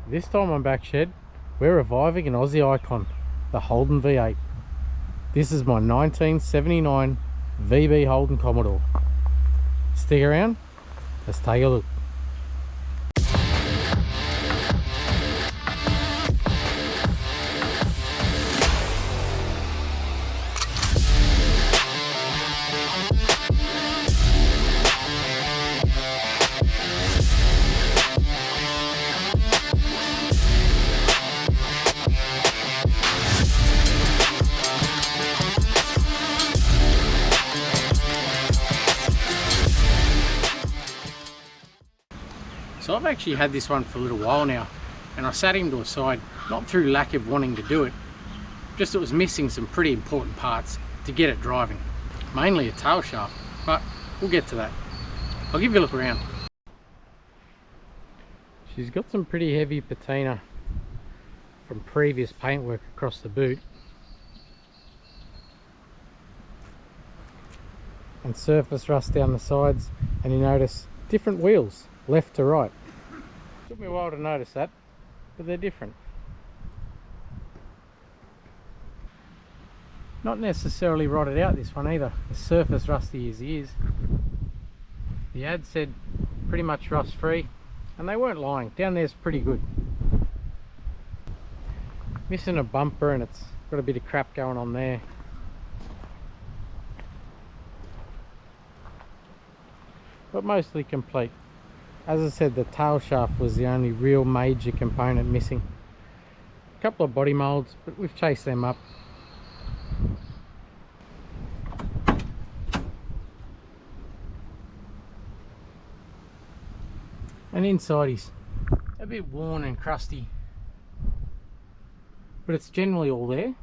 This time on Backshed, we're reviving an Aussie icon, the Holden V8. This is my 1979 VB Holden Commodore. Stick around, let's take a look. So I've actually had this one for a little while now, and I sat him to a side, not through lack of wanting to do it, just it was missing some pretty important parts to get it driving. Mainly a tail shaft, but we'll get to that. I'll give you a look around. She's got some pretty heavy patina from previous paintwork across the boot, and surface rust down the sides, and you notice different wheels left to right. Took me a while to notice that, but they're different. Not necessarily rotted out, this one either, as surface rusty as he is. The ad said pretty much rust free, and they weren't lying. Down there's pretty good. Missing a bumper, and it's got a bit of crap going on there. But mostly complete. As I said, the tail shaft was the only real major component missing. A couple of body moulds, but we've chased them up. And inside he's a bit worn and crusty, but it's generally all there.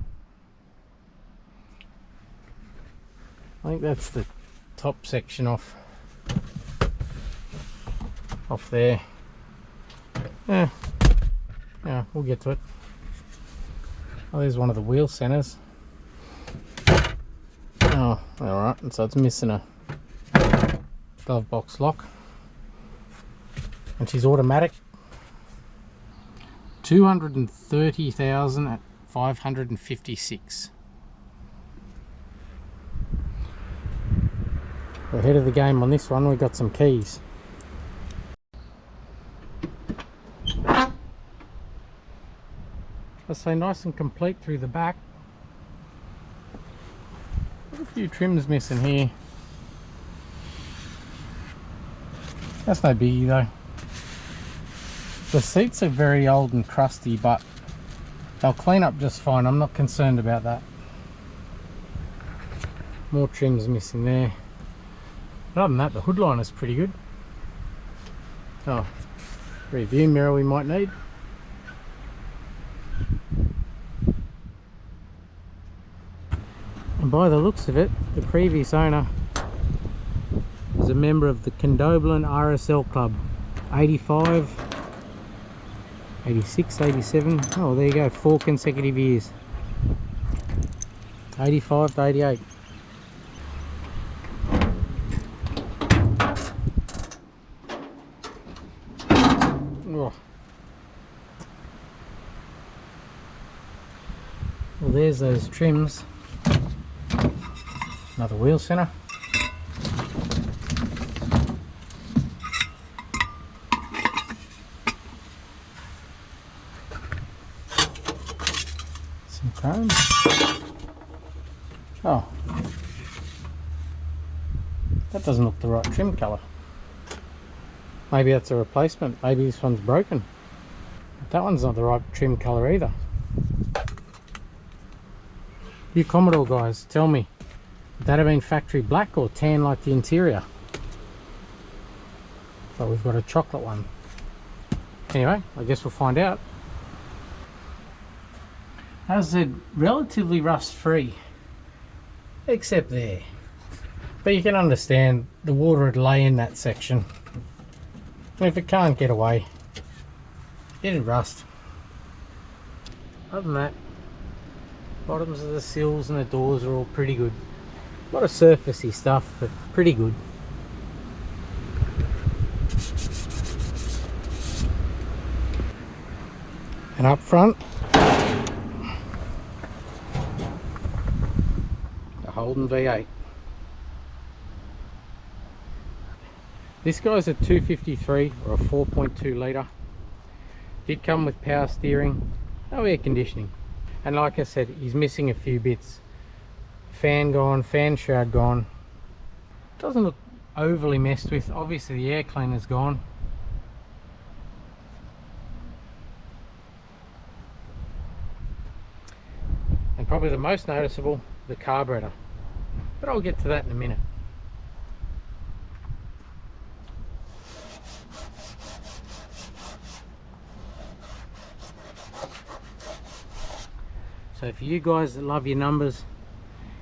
I think that's the top section off there. Yeah, we'll get to it. Oh, there's one of the wheel centers. Oh, alright, and so it's missing a glove box lock, and she's automatic. 230,000 at 556. We're ahead of the game on this one. We got some keys. I say nice and complete through the back. Got a few trims missing here. That's no biggie though. The seats are very old and crusty, but they'll clean up just fine. I'm not concerned about that. More trims missing there. But other than that, the hood line is pretty good. Oh, rear view mirror we might need. And by the looks of it, the previous owner was a member of the Condobolin RSL Club. 85, 86, 87. Oh, there you go, 4 consecutive years. 85 to 88. Oh. Well, there's those trims. Another wheel center. Some chrome. Oh, that doesn't look the right trim color. Maybe that's a replacement. Maybe this one's broken. But that one's not the right trim color either. You Commodore guys, tell me, would that have been factory black or tan like the interior? But we've got a chocolate one. Anyway, I guess we'll find out. As I said, relatively rust free, except there. But you can understand the water would lay in that section. And if it can't get away, it'd rust. Other than that, bottoms of the sills and the doors are all pretty good. A lot of surfacey stuff, but pretty good. And up front, the Holden V8. This guy's a 253 or a 4.2 litre. Did come with power steering, no air conditioning. And like I said, he's missing a few bits. Fan gone, fan shroud gone. Doesn't look overly messed with. Obviously the air cleaner's gone. And probably the most noticeable, the carburetor. But I'll get to that in a minute. So for you guys that love your numbers,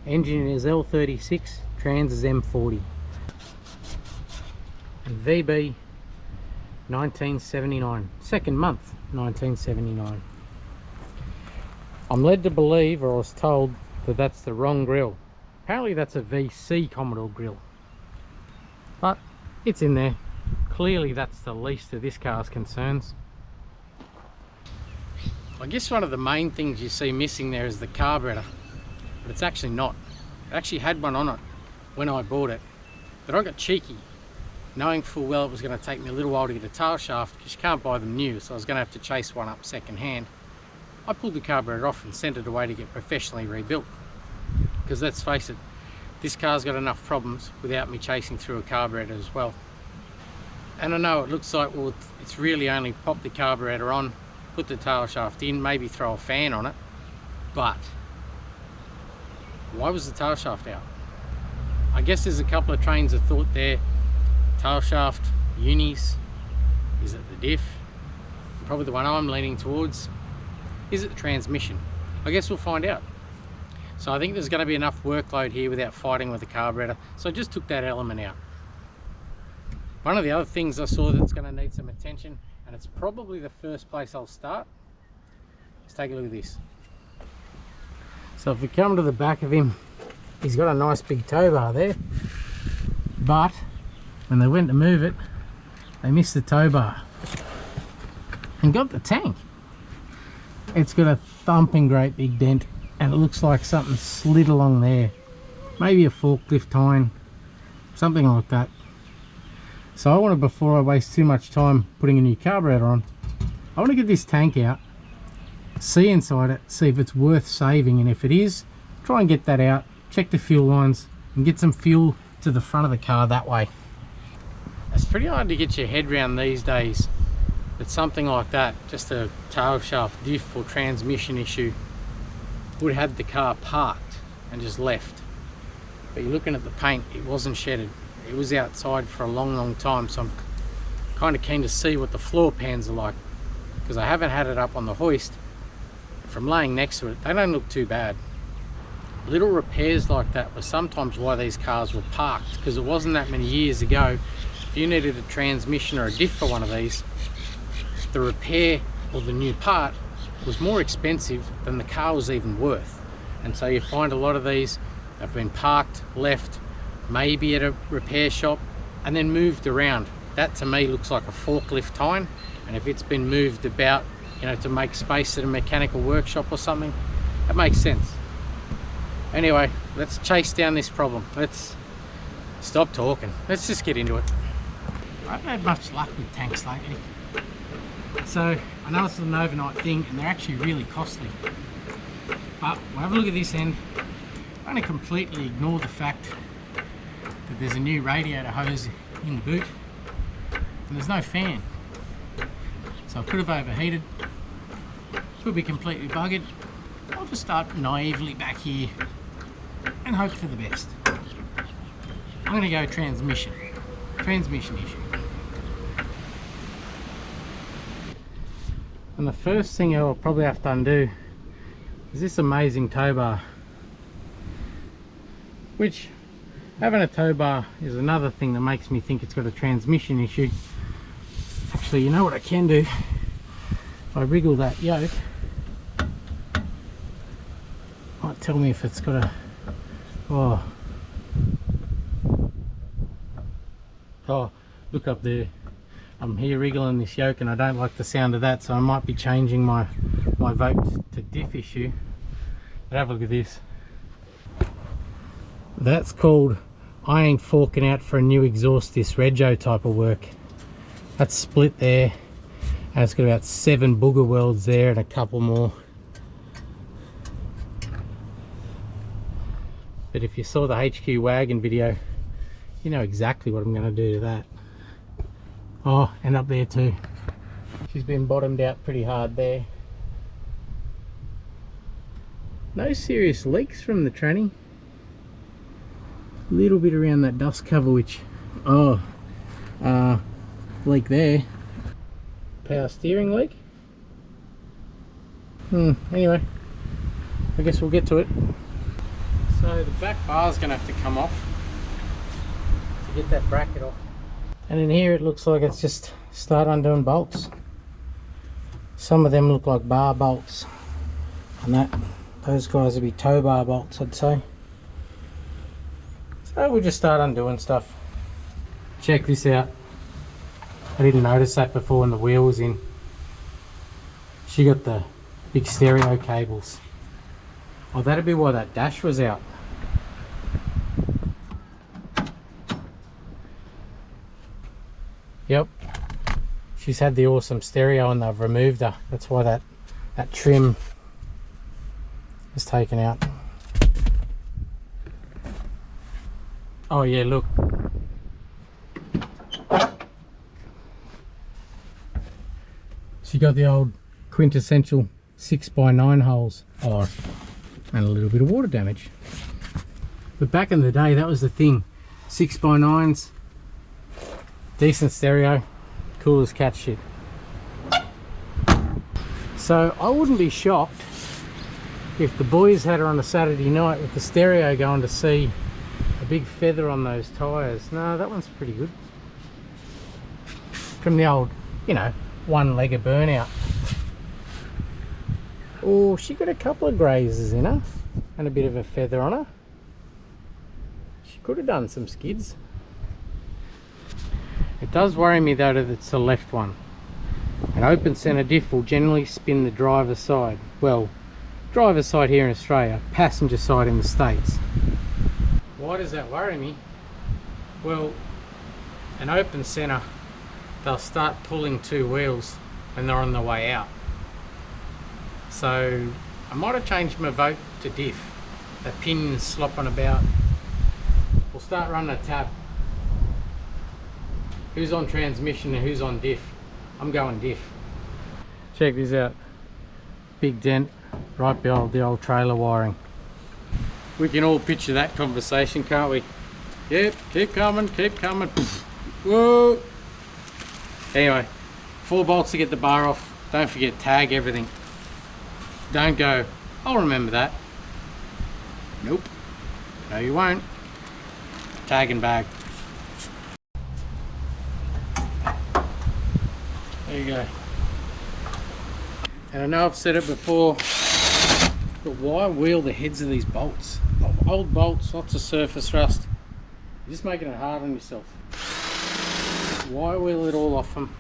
engine is L36, trans is M40. And VB 1979, second month 1979. I'm led to believe, or I was told, that that's the wrong grill. Apparently that's a VC Commodore grill. But it's in there. Clearly that's the least of this car's concerns. I guess one of the main things you see missing there is the carburetor. But it's actually not. It actually had one on it when I bought it. But I got cheeky, knowing full well it was going to take me a little while to get a tail shaft, because you can't buy them new, so I was going to have to chase one up second hand. I pulled the carburetor off and sent it away to get professionally rebuilt. Because let's face it, this car's got enough problems without me chasing through a carburetor as well. And I know it looks like, well, it's really only pop the carburetor on, put the tail shaft in, maybe throw a fan on it, but why was the tail shaft out? I guess there's a couple of trains of thought there. Tail shaft, unis, is it the diff? Probably the one I'm leaning towards. Is it the transmission? I guess we'll find out. So I think there's going to be enough workload here without fighting with the carburetor, so I just took that element out. One of the other things I saw that's going to need some attention, and it's probably the first place I'll start, let's take a look at this. So if we come to the back of him, he's got a nice big tow bar there, but when they went to move it, they missed the tow bar and got the tank. It's got a thumping great big dent, and it looks like something slid along there, maybe a forklift tine, something like that. So I wanted, before I waste too much time putting a new carburetor on, I want to get this tank out, see inside it, see if it's worth saving, and if it is, try and get that out, check the fuel lines and get some fuel to the front of the car that way. It's pretty hard to get your head around these days that something like that, just a tail shaft diff or transmission issue, would have the car parked and just left. But you're looking at the paint, it wasn't shedded. It was outside for a long time, so I'm kind of keen to see what the floor pans are like, because I haven't had it up on the hoist. From laying next to it, they don't look too bad. Little repairs like that were sometimes why these cars were parked, because it wasn't that many years ago, if you needed a transmission or a diff for one of these, the repair or the new part was more expensive than the car was even worth. And so you find a lot of these have been parked, left, maybe at a repair shop, and then moved around. That to me looks like a forklift tine, and if it's been moved about, you know, to make space at a mechanical workshop or something, that makes sense. Anyway, let's chase down this problem. Let's stop talking, let's just get into it. I haven't had much luck with tanks lately, so I know it's an overnight thing and they're actually really costly, but we'll have a look at this end. I'm going to completely ignore the fact that there's a new radiator hose in the boot and there's no fan, so I could have overheated, could be completely buggered. I'll just start naively back here and hope for the best. I'm going to go transmission issue. And the first thing I'll probably have to undo is this amazing tow bar, which, having a tow bar is another thing that makes me think it's got a transmission issue. Actually, you know what I can do? If I wriggle that yoke, might tell me if it's got a, oh, look up there, I'm here wriggling this yoke and I don't like the sound of that, so I might be changing my vote to diff issue. But have a look at this. That's called I ain't forking out for a new exhaust disc rego type of work. That's split there, and it's got about 7 booger welds there and a couple more. But if you saw the HQ wagon video, you know exactly what I'm going to do to that. Oh, and up there too. She's been bottomed out pretty hard there. No serious leaks from the tranny. A little bit around that dust cover, which, leak there. Power steering leak. Anyway, I guess we'll get to it. So the back bar is going to have to come off to get that bracket off. And in here it looks like it's just start undoing bolts. Some of them look like bar bolts, and those guys would be tow bar bolts, I'd say. So we'll just start undoing stuff. Check this out. I didn't notice that before when the wheel was in. She got the big stereo cables. Oh, that'd be why that dash was out. Yep, she's had the awesome stereo and they've removed her. That's why that trim is taken out. Oh yeah, look. She got the old quintessential 6x9 holes. Oh, and a little bit of water damage. But back in the day, that was the thing. 6x9s. Decent stereo, cool as cat shit. So I wouldn't be shocked if the boys had her on a Saturday night with the stereo going to see a big feather on those tyres. No, that one's pretty good. From the old, you know, one-legger burnout. Oh, she got a couple of grazes in her and a bit of a feather on her. She could have done some skids. It does worry me though that it's the left one. An open centre diff will generally spin the driver's side. Well, driver's side here in Australia, passenger side in the States. Why does that worry me? Well, an open centre, they'll start pulling 2 wheels when they're on the way out. So I might have changed my vote to diff. The pin's slopping about. We'll start running a tab. Who's on transmission and who's on diff? I'm going diff. Check this out. Big dent right behind the old trailer wiring. We can all picture that conversation, can't we? Yep, keep coming, keep coming. Whoa! Anyway, 4 bolts to get the bar off. Don't forget, tag everything. Don't go, I'll remember that. Nope. No, you won't. Tag and bag. There you go. And I know I've said it before, but why wheel the heads of these bolts? Old bolts, lots of surface rust. You're just making it hard on yourself. Why wheel it all off them?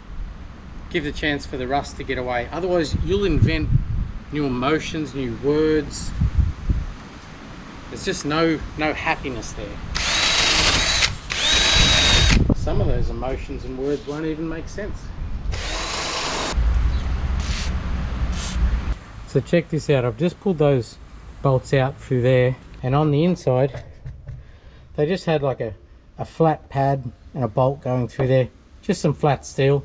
Give the chance for the rust to get away. Otherwise you'll invent new emotions, new words. There's just no happiness there. Some of those emotions and words won't even make sense. So check this out, I've just pulled those bolts out through there, and on the inside they just had like a flat pad and a bolt going through there, just some flat steel.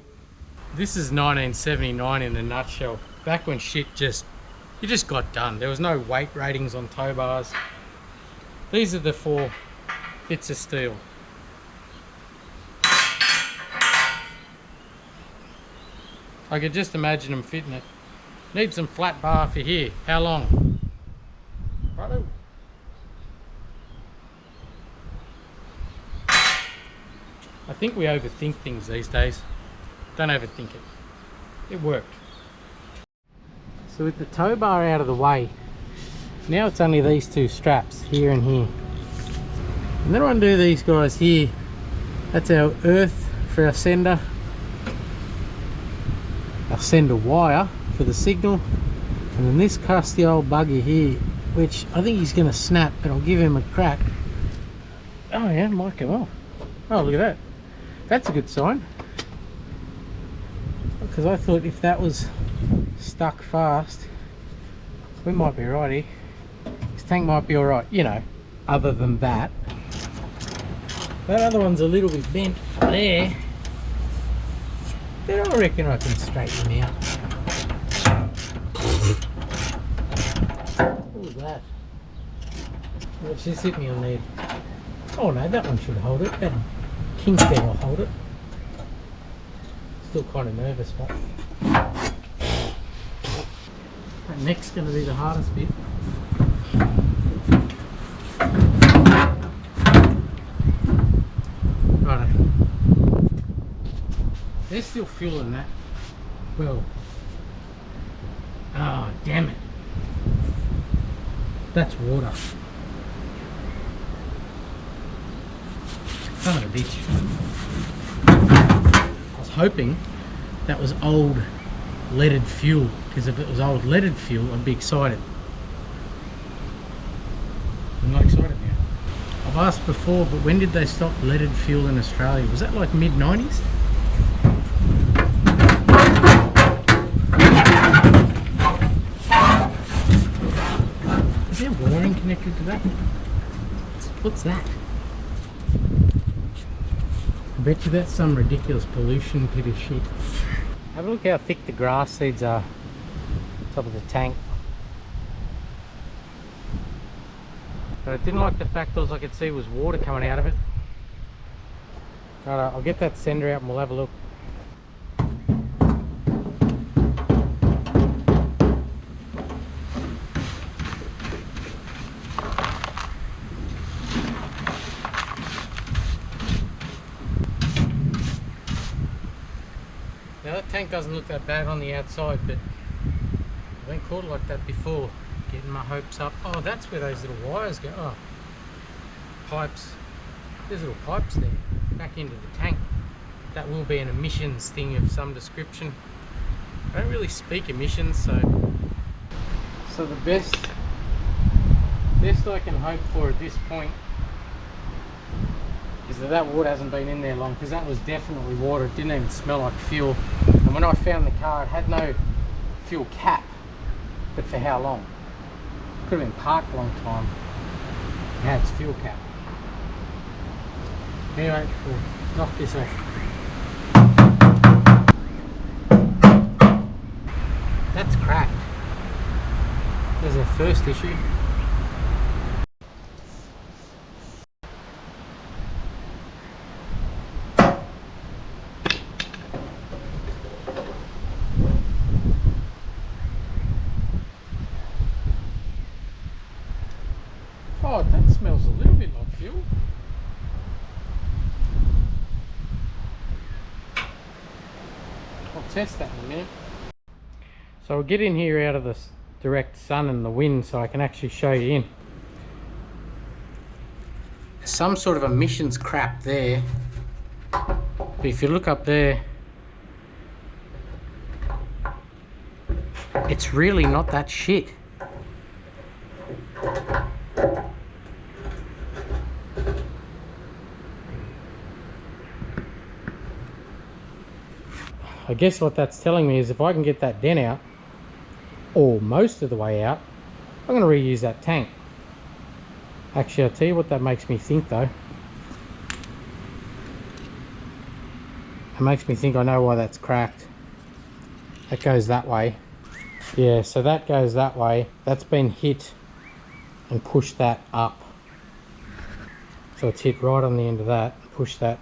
This is 1979 in a nutshell. Back when shit you just got done. There was no weight ratings on tow bars. These are the 4 bits of steel. I could just imagine them fitting it. Need some flat bar for here. How long? Righto. I think we overthink things these days. Don't overthink it. It worked. So with the tow bar out of the way, now it's only these 2 straps, here and here. And then I undo these guys here. That's our earth for our sender. I'll send a wire for the signal, and then this crusty old buggy here, which I think he's going to snap, but I'll give him a crack. Oh yeah, might come off. Oh, look at that. That's a good sign. Because I thought if that was stuck fast, we might be righty. This tank might be alright, you know, other than that. That other one's a little bit bent there. But I reckon I can straighten him out. What was that? What's this hit me on there? Oh no, that one should hold it. That king thing will hold it. Still kind of nervous, but that neck's going to be the hardest bit. Righto. They're still fueling that. Well, oh damn it. That's water. Son of a bitch. I was hoping that was old leaded fuel, because if it was old leaded fuel, I'd be excited. I'm not excited now. I've asked before, but when did they stop leaded fuel in Australia? Was that like mid-90s? Is there wiring connected to that? What's that? I bet you that's some ridiculous pollution pit of shit. Have a look how thick the grass seeds are on top of the tank. But I didn't like the fact all I could see was water coming out of it. Right, I'll get that sender out and we'll have a look. Now that tank doesn't look that bad on the outside, but I've been caught like that before. Getting my hopes up. Oh, that's where those little wires go. Oh, pipes. There's little pipes there, back into the tank. That will be an emissions thing of some description. I don't really speak emissions, so the best I can hope for at this point is that water hasn't been in there long, because that was definitely water. It didn't even smell like fuel. And when I found the car, it had no fuel cap. But for how long? Could have been parked a long time. It had its fuel cap. Anyway, we'll knock this off. That's cracked. There's our first issue. Oh, that smells a little bit like fuel. I'll test that in a minute. So I'll get in here out of the direct sun and the wind so I can actually show you in. There's some sort of emissions crap there. But if you look up there, it's really not that shit. I guess what that's telling me is if I can get that dent out, or most of the way out, I'm going to reuse that tank. Actually, I'll tell you what that makes me think though. It makes me think I know why that's cracked. That goes that way. Yeah, so that goes that way. That's been hit and pushed that up. So it's hit right on the end of that, push that.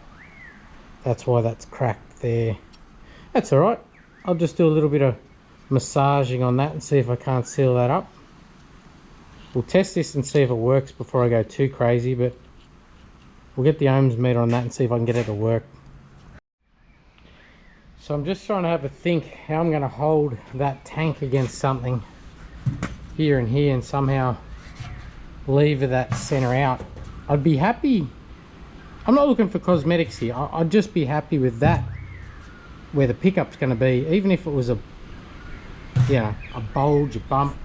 That's why that's cracked there. That's alright. I'll just do a little bit of massaging on that and see if I can't seal that up. We'll test this and see if it works before I go too crazy, but we'll get the ohms meter on that and see if I can get it to work. So I'm just trying to have a think how I'm going to hold that tank against something here and here and somehow lever that center out. I'd be happy. I'm not looking for cosmetics here. I'd just be happy with that where the pickup's going to be, even if it was a bulge, a bump.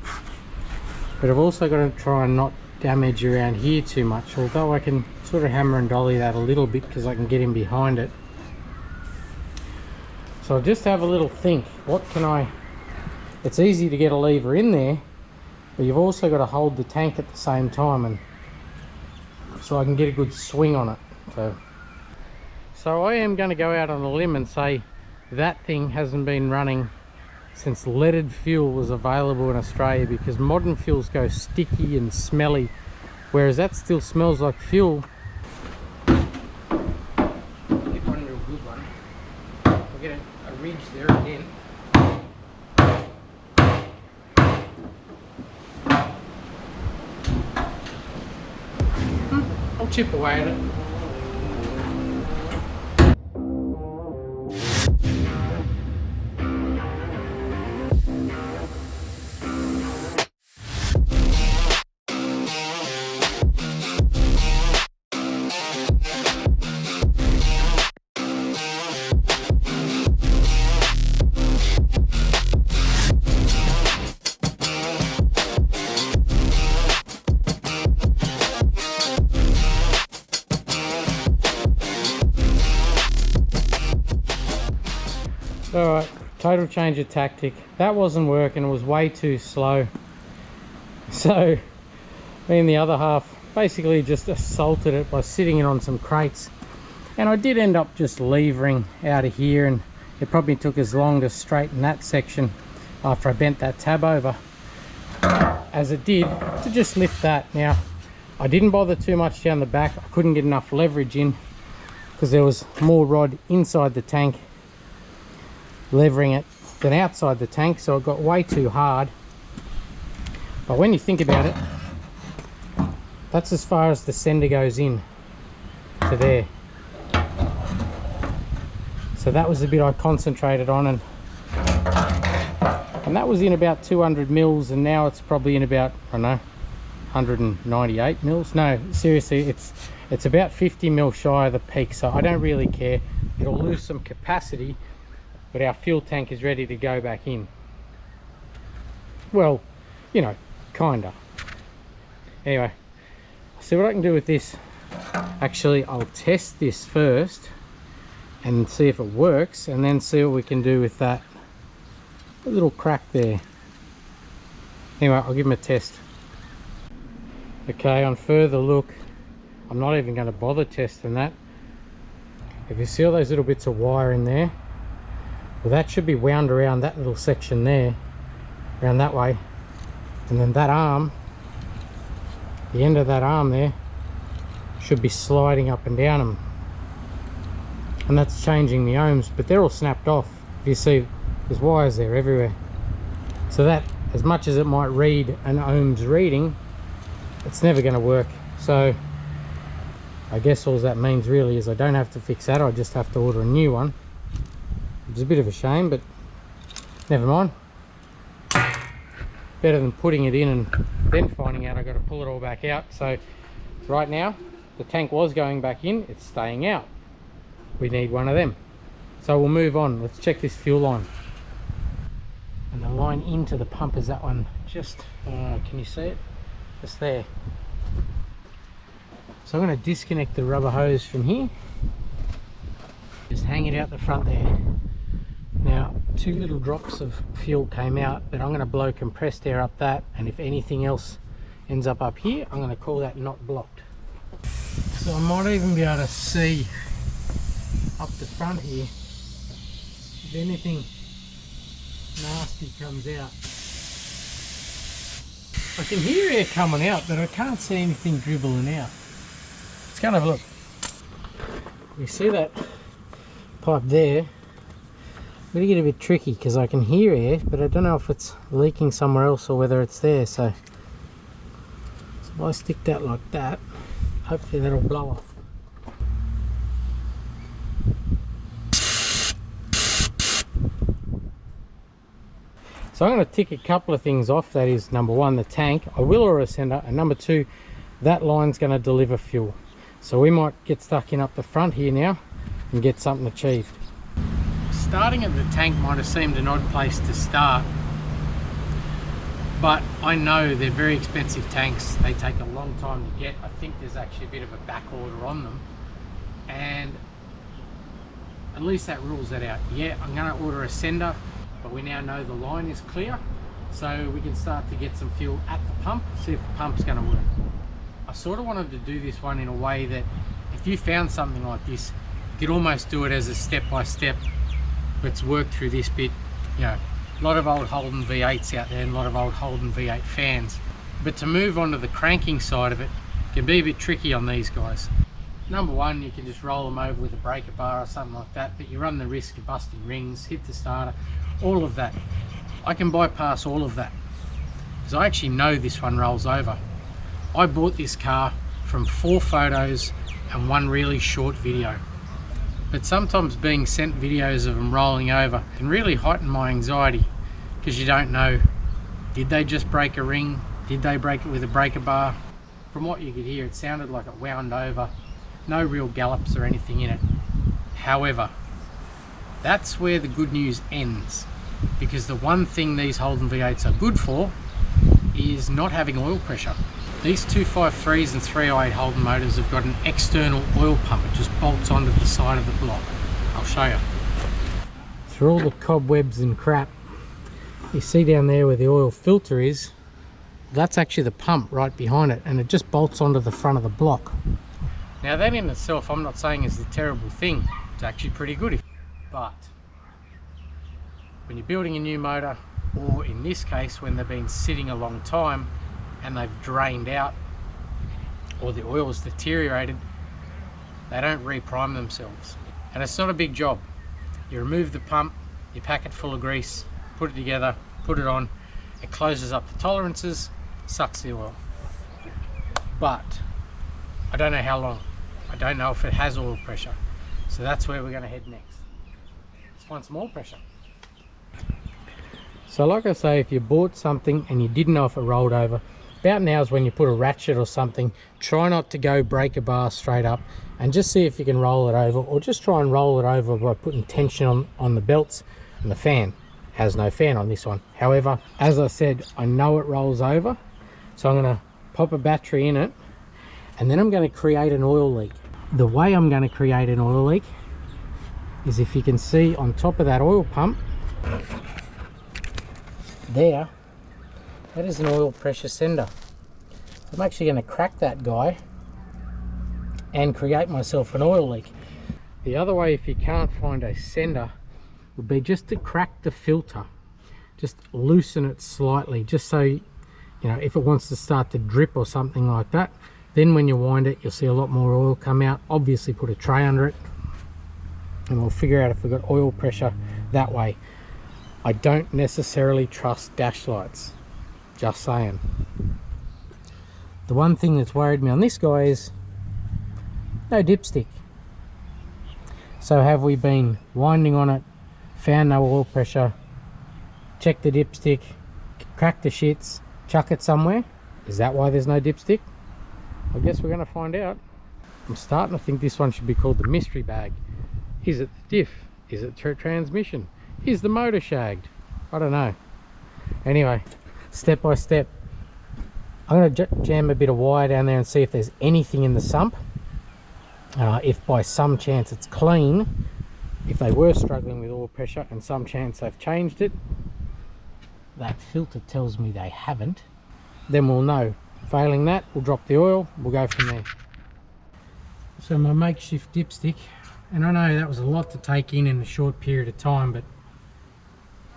But I've also got to try and not damage around here too much, although I can sort of hammer and dolly that a little bit because I can get in behind it. So I'll just have a little think, what can I, it's easy to get a lever in there, but you've also got to hold the tank at the same time, and so I can get a good swing on it. So I am going to go out on a limb and say that thing hasn't been running since leaded fuel was available in Australia, because modern fuels go sticky and smelly, whereas that still smells like fuel. Get one real good one. I'll get a ridge there again. I'll chip away at it. Alright, total change of tactic. That wasn't working, it was way too slow. So, me and the other half basically just assaulted it by sitting it on some crates. And I did end up just levering out of here, and it probably took as long to straighten that section after I bent that tab over as it did to just lift that. Now, I didn't bother too much down the back. I couldn't get enough leverage in because there was more rod inside the tank levering it than outside the tank, so it got way too hard. But when you think about it, that's as far as the sender goes in to there. So that was the bit I concentrated on, and that was in about 200 mils, and now it's probably in about, I don't know, 198 mils. No, seriously, it's about 50 mil shy of the peak, so I don't really care. It'll lose some capacity, but our fuel tank is ready to go back in. Well, you know, kinda. Anyway, I'll see what I can do with this. Actually, I'll test this first and see if it works, and then see what we can do with that little crack there. Anyway, I'll give him a test. Okay, on further look, I'm not even going to bother testing that. If you see all those little bits of wire in there, well, that should be wound around that little section there, around that way, and then that arm, the end of that arm there, should be sliding up and down them, and that's changing the ohms, but they're all snapped off. If you see, there's wires there everywhere, so that, as much as it might read an ohms reading, it's never going to work. So I guess all that means really is I don't have to fix that, I just have to order a new one. It's a bit of a shame, but never mind. Better than putting it in and then finding out I've got to pull it all back out. So right now the tank was going back in, it's staying out. We need one of them. So we'll move on. Let's check this fuel line. And the line into the pump is that one, just can you see it? Just there. So I'm going to disconnect the rubber hose from here, just hang it out the front there. Now, 2 little drops of fuel came out, but I'm going to blow compressed air up that, and if anything else ends up here, I'm going to call that not blocked. So I might even be able to see up the front here if anything nasty comes out. I can hear air coming out, but I can't see anything dribbling out. Let's go and have a look. You see that pipe there? I'm going to get a bit tricky because I can hear air, but I don't know if it's leaking somewhere else or whether it's there. So if I stick that like that, hopefully that'll blow off. So I'm going to tick a couple of things off. That is, number one, the tank. I will order a sender, and number two, that line's going to deliver fuel. So we might get stuck in up the front here now and get something achieved. Starting at the tank might have seemed an odd place to start, but I know they're very expensive tanks. They take a long time to get. I think there's actually a bit of a back order on them, and at least that rules that out. Yeah, I'm going to order a sender, but we now know the line is clear, so we can start to get some fuel at the pump, see if the pump's going to work. I sort of wanted to do this one in a way that if you found something like this, you could almost do it as a step-by-step. Let's work through this bit. You know, a lot of old Holden V8s out there and a lot of old Holden V8 fans, but to move on to the cranking side of it can be a bit tricky on these guys. Number one, you can just roll them over with a breaker bar or something like that, but you run the risk of busting rings, hit the starter, all of that. I can bypass all of that because I actually know this one rolls over. I bought this car from 4 photos and 1 really short video. But sometimes being sent videos of them rolling over can really heighten my anxiety because you don't know, did they just break a ring? Did they break it with a breaker bar? From what you could hear, it sounded like it wound over. No real gallops or anything in it. However, that's where the good news ends, because the one thing these Holden V8s are good for is not having oil pressure. These 253s and 308 Holden motors have got an external oil pump. It just bolts onto the side of the block. I'll show you. Through all the cobwebs and crap, you see down there where the oil filter is, that's actually the pump right behind it, and it just bolts onto the front of the block. Now that in itself, I'm not saying is a terrible thing. It's actually pretty good. But when you're building a new motor, or in this case when they've been sitting a long time and they've drained out or the oil's deteriorated, they don't reprime themselves. And it's not a big job. You remove the pump, you pack it full of grease, put it together, put it on, it closes up the tolerances, sucks the oil. But I don't know how long. I don't know if it has oil pressure. So that's where we're going to head next. Let's find some oil pressure. So like I say, if you bought something and you didn't know if it rolled over, about now is when you put a ratchet or something. Try not to go breaker bar straight up and just see if you can roll it over, or just try and roll it over by putting tension on the belts and the fan. Has no fan on this one. However, as I said, I know it rolls over, so I'm going to pop a battery in it, and then I'm going to create an oil leak. The way I'm going to create an oil leak is, if you can see on top of that oil pump there, that is an oil pressure sender. I'm actually going to crack that guy and create myself an oil leak. The other way, if you can't find a sender, would be just to crack the filter. Just loosen it slightly, just so, you know, if it wants to start to drip or something like that, then when you wind it, you'll see a lot more oil come out. Obviously put a tray under it and we'll figure out if we've got oil pressure that way. I don't necessarily trust dash lights, just saying. The one thing that's worried me on this guy is no dipstick. So have we been winding on it, found no oil pressure, check the dipstick, crack the shits, chuck it somewhere? Is that why there's no dipstick? I guess we're going to find out. I'm starting to think this one should be called the mystery bag. Is it the diff? Is it transmission? Is the motor shagged? I don't know. Anyway, step by step, I'm going to jam a bit of wire down there and see if there's anything in the sump. If by some chance it's clean, if they were struggling with oil pressure and some chance they've changed it, that filter tells me they haven't, then we'll know. Failing that, we'll drop the oil, we'll go from there. So my makeshift dipstick, and I know that was a lot to take in a short period of time, but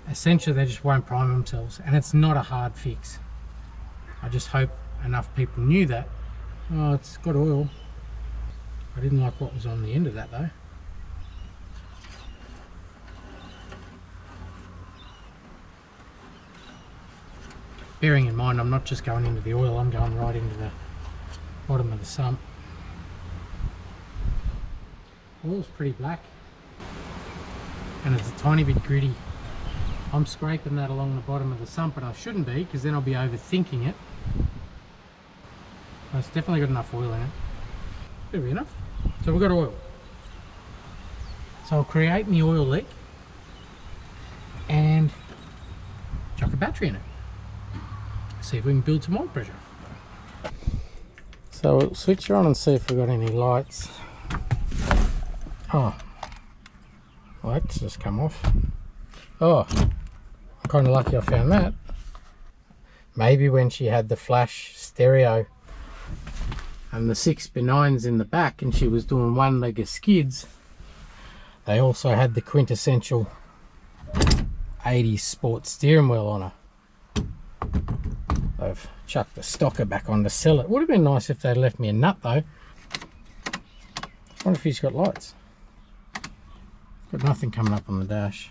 essentially they just won't prime themselves, and it's not a hard fix. I just hope enough people knew that. Oh, it's got oil. I didn't like what was on the end of that though. Bearing in mind, I'm not just going into the oil, I'm going right into the bottom of the sump. Oil's pretty black and it's a tiny bit gritty. I'm scraping that along the bottom of the sump, and I shouldn't be, because then I'll be overthinking it. But it's definitely got enough oil in it. There'll be enough. So we've got oil. So I'll create my oil leak battery in it. See if we can build some oil pressure. So we'll switch her on and see if we've got any lights. Oh, well, that's just come off. Oh, I'm kind of lucky I found that. Maybe when she had the flash stereo and the 6x9s in the back and she was doing one leg of skids, they also had the quintessential 80s sport steering wheel on her. They've chucked the stocker back on to sell it. Would have been nice if they'd left me a nut though. I wonder if he's got lights. Got nothing coming up on the dash.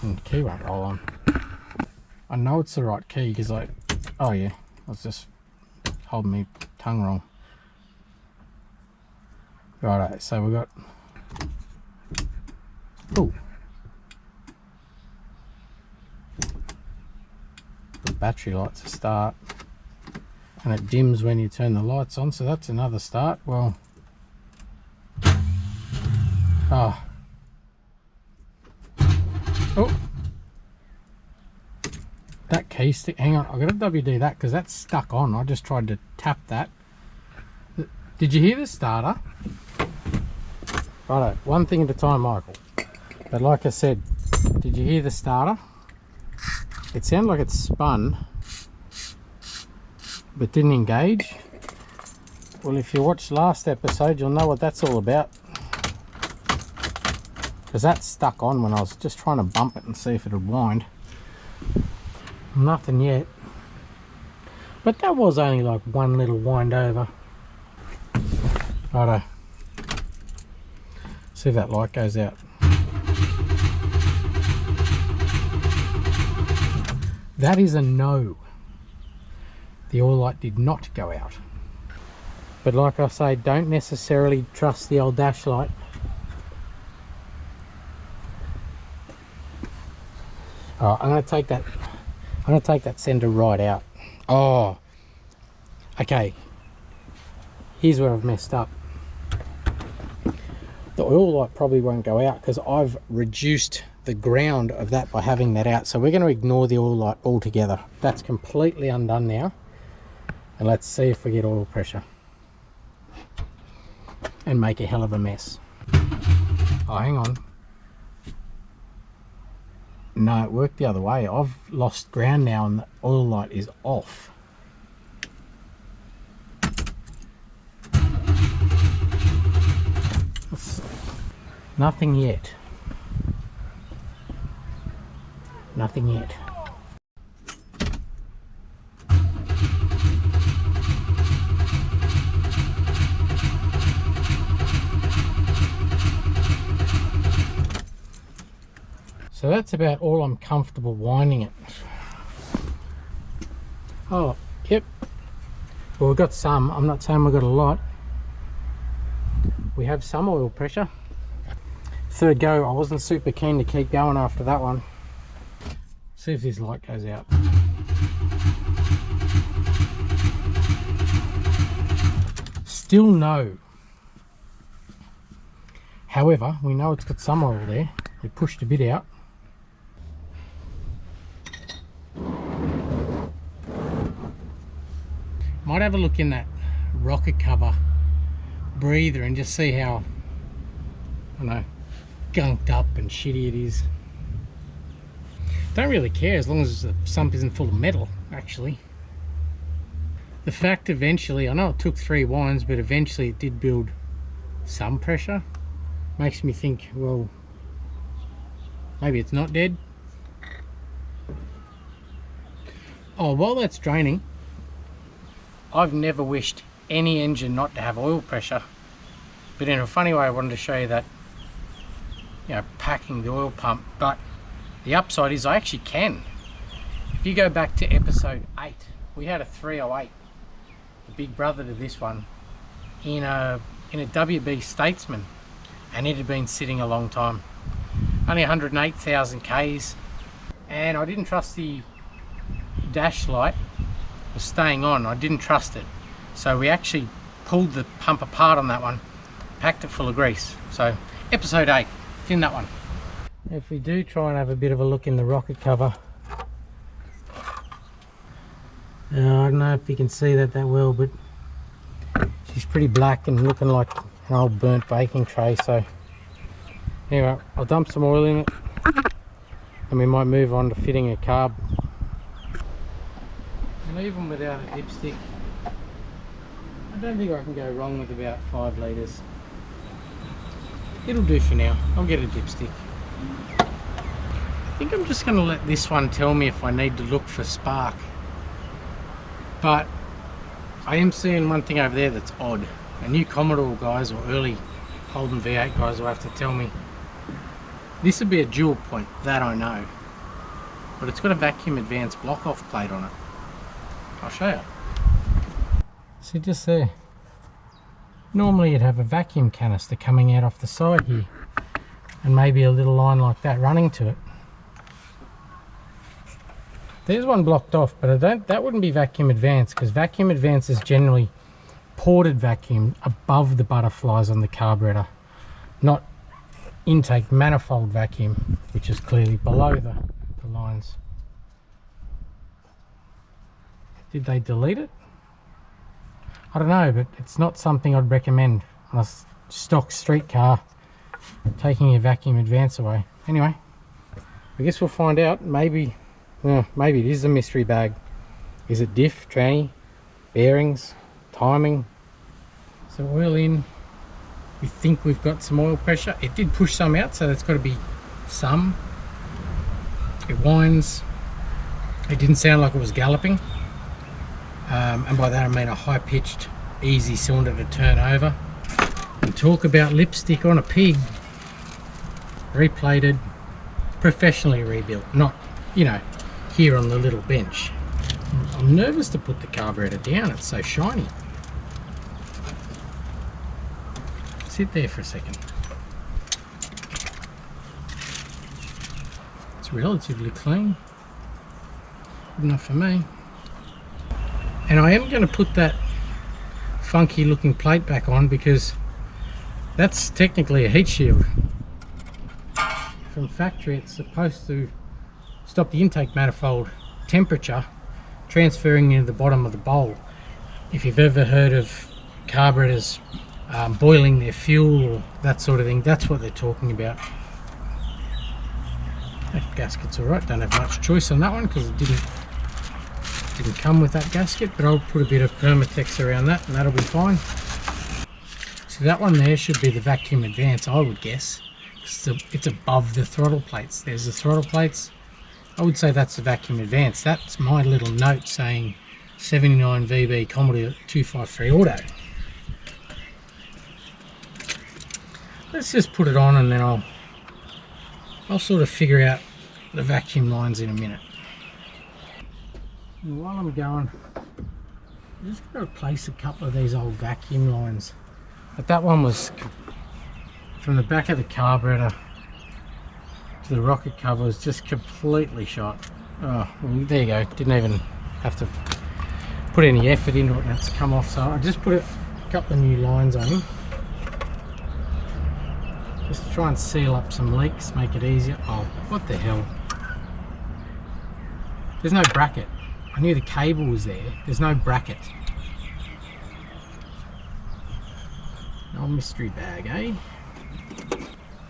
And the key won't roll on. I know it's the right key because oh yeah, I was just holding my tongue wrong. Righto, so we got, ooh, the battery lights to start, and it dims when you turn the lights on, so that's another start. Well, oh, that key stick, hang on, I've got to WD that because that's stuck on. I just tried to tap that. Did you hear the starter? Righto, one thing at a time, Michael. But like I said, did you hear the starter? It sounded like it spun, but didn't engage. Well, if you watched last episode, you'll know what that's all about. Because that's stuck on when I was just trying to bump it and see if it would wind. Nothing yet. But that was only like one little wind over. Righto. See if that light goes out. That is a no. The oil light did not go out. But like I say, don't necessarily trust the old dash light. Oh, I'm going to take that sender right out. Oh, okay. Here's where I've messed up. The oil light probably won't go out because I've reduced the ground of that by having that out. So we're going to ignore the oil light altogether. That's completely undone now. And let's see if we get oil pressure. And make a hell of a mess. Oh, hang on. No, it worked the other way. I've lost ground now and the oil light is off. Nothing yet. Nothing yet. So that's about all I'm comfortable winding it. Oh, yep. Well, we've got some. I'm not saying we've got a lot. We have some oil pressure. Third go, I wasn't super keen to keep going after that one. See if this light goes out. Still no. However, we know it's got some oil there. We pushed a bit out. Might have a look in that rocket cover breather and just see how, I don't know, gunked up and shitty it is. Don't really care as long as the sump isn't full of metal, actually. The fact eventually, I know it took 3 winds, but eventually it did build some pressure. Makes me think, well, maybe it's not dead. Oh, while that's draining, I've never wished any engine not to have oil pressure, but in a funny way I wanted to show you that, you know, packing the oil pump. But the upside is I actually can. If you go back to episode 8, we had a 308, the big brother to this one, in a WB Statesman, and it had been sitting a long time, only 108,000 Ks, and I didn't trust the dash light was staying on. I didn't trust it, so we actually pulled the pump apart on that one, packed it full of grease. So episode 8, it's in that one. If we do try and have a bit of a look in the rocket cover, I don't know if you can see that well, but she's pretty black and looking like an old burnt baking tray. So anyway, I'll dump some oil in it and we might move on to fitting a carb. And even without a dipstick, I don't think I can go wrong with about 5 litres. It'll do for now. I'll get a dipstick. I think I'm just going to let this one tell me if I need to look for spark. But I am seeing one thing over there that's odd. A new Commodore guys or early Holden V8 guys will have to tell me. This would be a dual point, that I know. But it's got a vacuum advanced block off plate on it. I'll show you. See, just there. Normally you'd have a vacuum canister coming out off the side here. And maybe a little line like that running to it. There's one blocked off, but that wouldn't be vacuum advanced, because vacuum advanced is generally ported vacuum above the butterflies on the carburetor, not intake manifold vacuum, which is clearly below the lines. Did they delete it? I don't know, but it's not something I'd recommend on a stock street car, taking your vacuum advance away. Anyway, I guess we'll find out. Maybe it is a mystery bag. Is it diff, tranny, bearings, timing? So oil in. We think we've got some oil pressure. It did push some out, so that's got to be some. It winds. It didn't sound like it was galloping. And by that I mean a high-pitched, easy cylinder to turn over. And talk about lipstick on a pig. Replated, professionally rebuilt, not, you know, here on the little bench. I'm nervous to put the carburetor down, it's so shiny. Sit there for a second. It's relatively clean. Good enough for me. And I am going to put that funky looking plate back on, because that's technically a heat shield. From factory it's supposed to stop the intake manifold temperature transferring into the bottom of the bowl. If you've ever heard of carburetors boiling their fuel or that sort of thing, that's what they're talking about. That gasket's alright, don't have much choice on that one because it didn't come with that gasket, but I'll put a bit of Permatex around that and that'll be fine. So that one there should be the vacuum advance, I would guess. It's above the throttle plates. There's the throttle plates. I would say that's the vacuum advance. That's my little note saying 79 VB Commodore 253 Auto. Let's just put it on and then I'll sort of figure out the vacuum lines in a minute. And while I'm going, I'm just going to replace a couple of these old vacuum lines. But that one was from the back of the carburetor to the rocket cover was just completely shot. Oh, well, there you go. Didn't even have to put any effort into it and it's come off. So I just put a couple of new lines on him. Just to try and seal up some leaks, make it easier. Oh, what the hell? There's no bracket. I knew the cable was there. There's no bracket. No mystery bag, eh?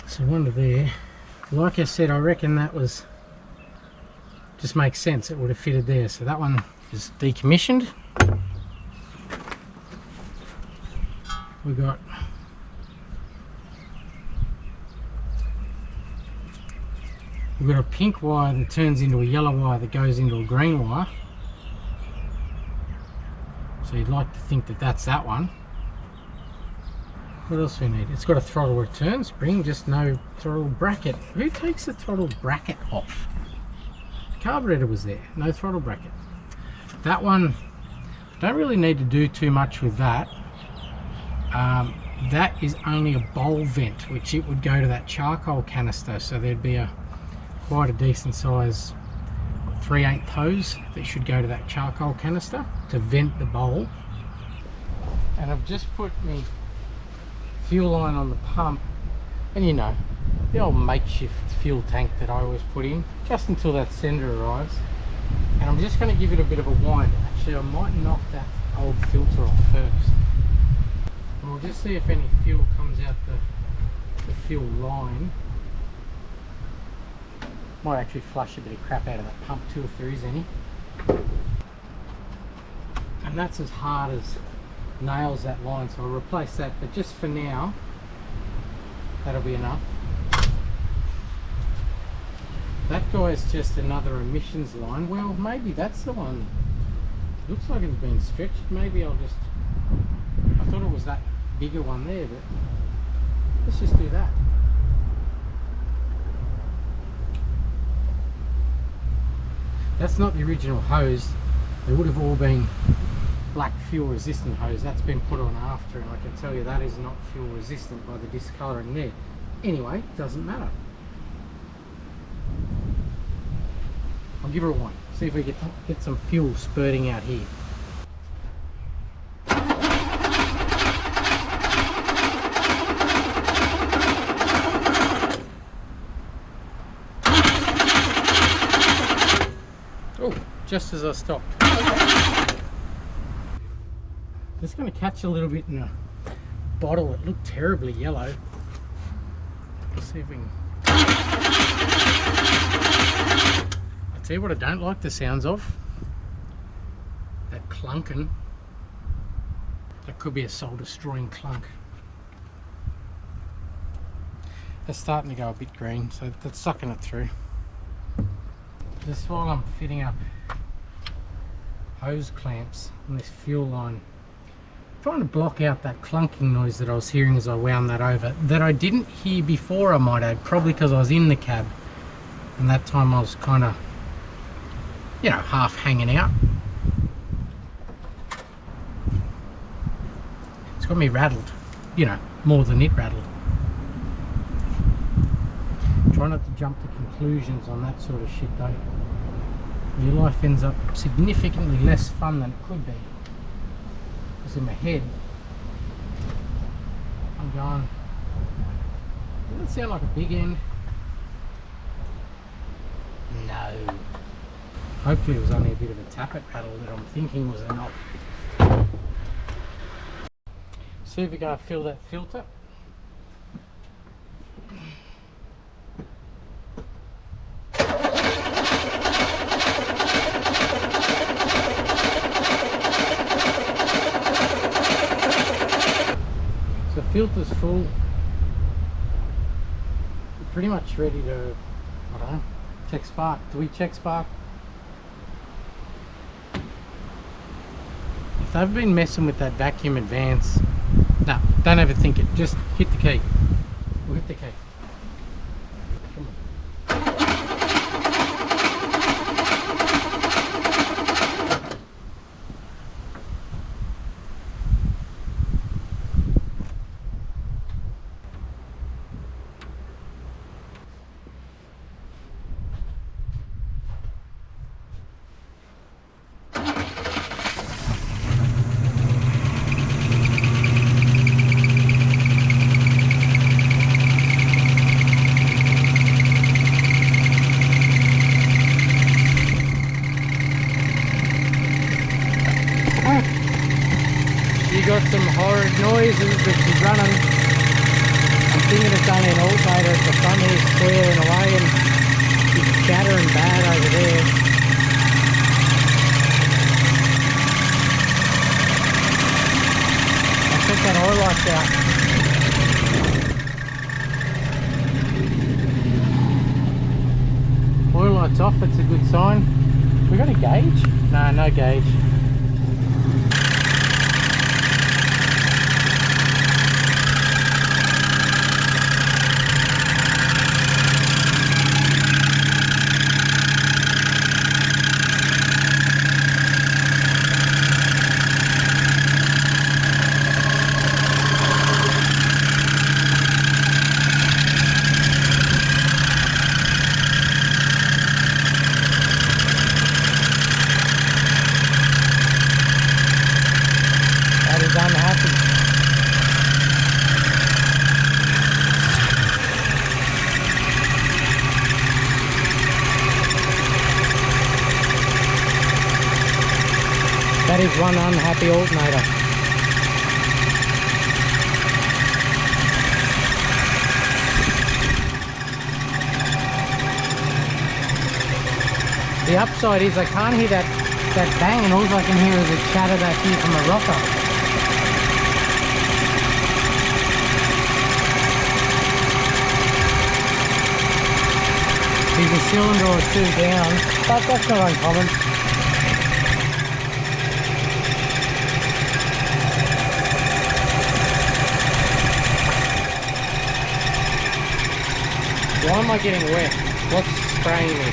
So under there, like I said, I reckon that was, just makes sense, it would have fitted there. So that one is decommissioned. We've got a pink wire that turns into a yellow wire that goes into a green wire. So you'd like to think that that's that one. What else do we need? It's got a throttle return spring, just no throttle bracket. Who takes the throttle bracket off? The carburetor was there, no throttle bracket. That one, don't really need to do too much with that. That is only a bowl vent, which it would go to that charcoal canister, so there'd be quite a decent size 3/8 hose that should go to that charcoal canister to vent the bowl. And I've just put my fuel line on the pump, and you know, the old makeshift fuel tank that I always put in, just until that sender arrives. And I'm just going to give it a bit of a wind. Actually, I might knock that old filter off first. And we'll just see if any fuel comes out the fuel line. Might actually flush a bit of crap out of that pump too, if there is any. And that's as hard as nails, that line, so I'll replace that, but just for now that'll be enough. That guy's just another emissions line. Well, maybe that's the one. Looks like it's been stretched. Maybe I'll just, I thought it was that bigger one there, but let's just do that. That's not the original hose. They would have all been black fuel resistant hose. That's been put on after, and I can tell you that is not fuel resistant by the discolouring there. Anyway, doesn't matter. I'll give her a one. See if we get some fuel spurting out here. Oh, just as I stopped. It's going to catch a little bit in a bottle. It looked terribly yellow. Let's see if we can. I'll tell you what I don't like the sounds of. That clunking. That could be a soul destroying clunk. That's starting to go a bit green, so that's sucking it through. Just while I'm fitting up hose clamps on this fuel line, trying to block out that clunking noise that I was hearing as I wound that over, that I didn't hear before, I might add, probably because I was in the cab and that time I was kind of, you know, half hanging out. It's got me rattled, you know, more than it rattled. Try not to jump to conclusions on that sort of shit though. Your life ends up significantly less fun than it could be. Because in my head, I'm going, doesn't it sound like a big end? No. Hopefully it was only a bit of a tappet paddle that I'm thinking was a knock. See if we can fill that filter. So filter's full. We're pretty much ready to, I don't know, check spark. Do we check spark? If they've been messing with that vacuum advance, no, don't overthink it. Just hit the key. We'll hit the key. Come on. Got some horrid noises that she's running. I'm thinking it's only an alternator at the front here squealing away and she's chattering bad over there. I'll check that oil light out. Oil light's off, that's a good sign. We got a gauge? No, no gauge. That is one unhappy alternator. The upside is I can't hear that bang, and all I can hear is a chatter back here from a rocker. He's a cylinder or two down, but that's not uncommon. Why am I getting wet? What's spraying me?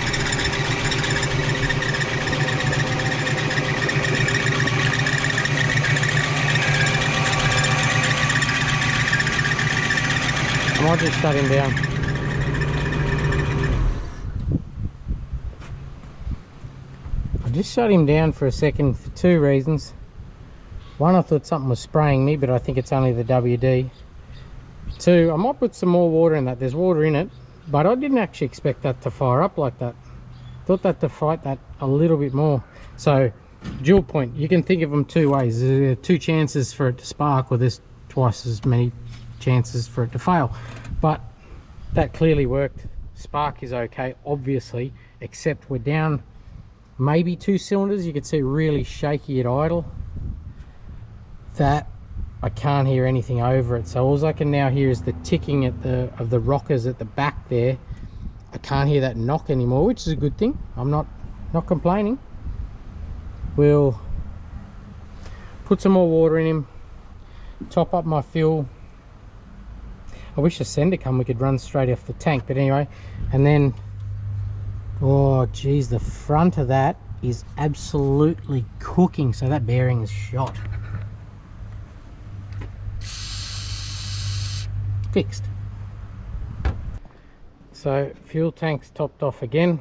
I might just shut him down. I just shut him down for a second for two reasons. One, I thought something was spraying me, but I think it's only the WD. Two, I might put some more water in that. There's water in it, but I didn't actually expect that to fire up like that. Thought that to fight that a little bit more. So, dual point, you can think of them two ways. There are two chances for it to spark, or there's twice as many chances for it to fail, but that clearly worked. Spark is okay, obviously, except we're down maybe 2 cylinders. You can see really shaky at idle. That I can't hear anything over it, so all I can now hear is the ticking at of the rockers at the back there. I can't hear that knock anymore, which is a good thing. I'm not complaining. We'll put some more water in him, top up my fuel. I wish the sender come, we could run straight off the tank, but anyway. And then, oh geez, the front of that is absolutely cooking, so that bearing is shot. Fixed. So fuel tank's topped off again.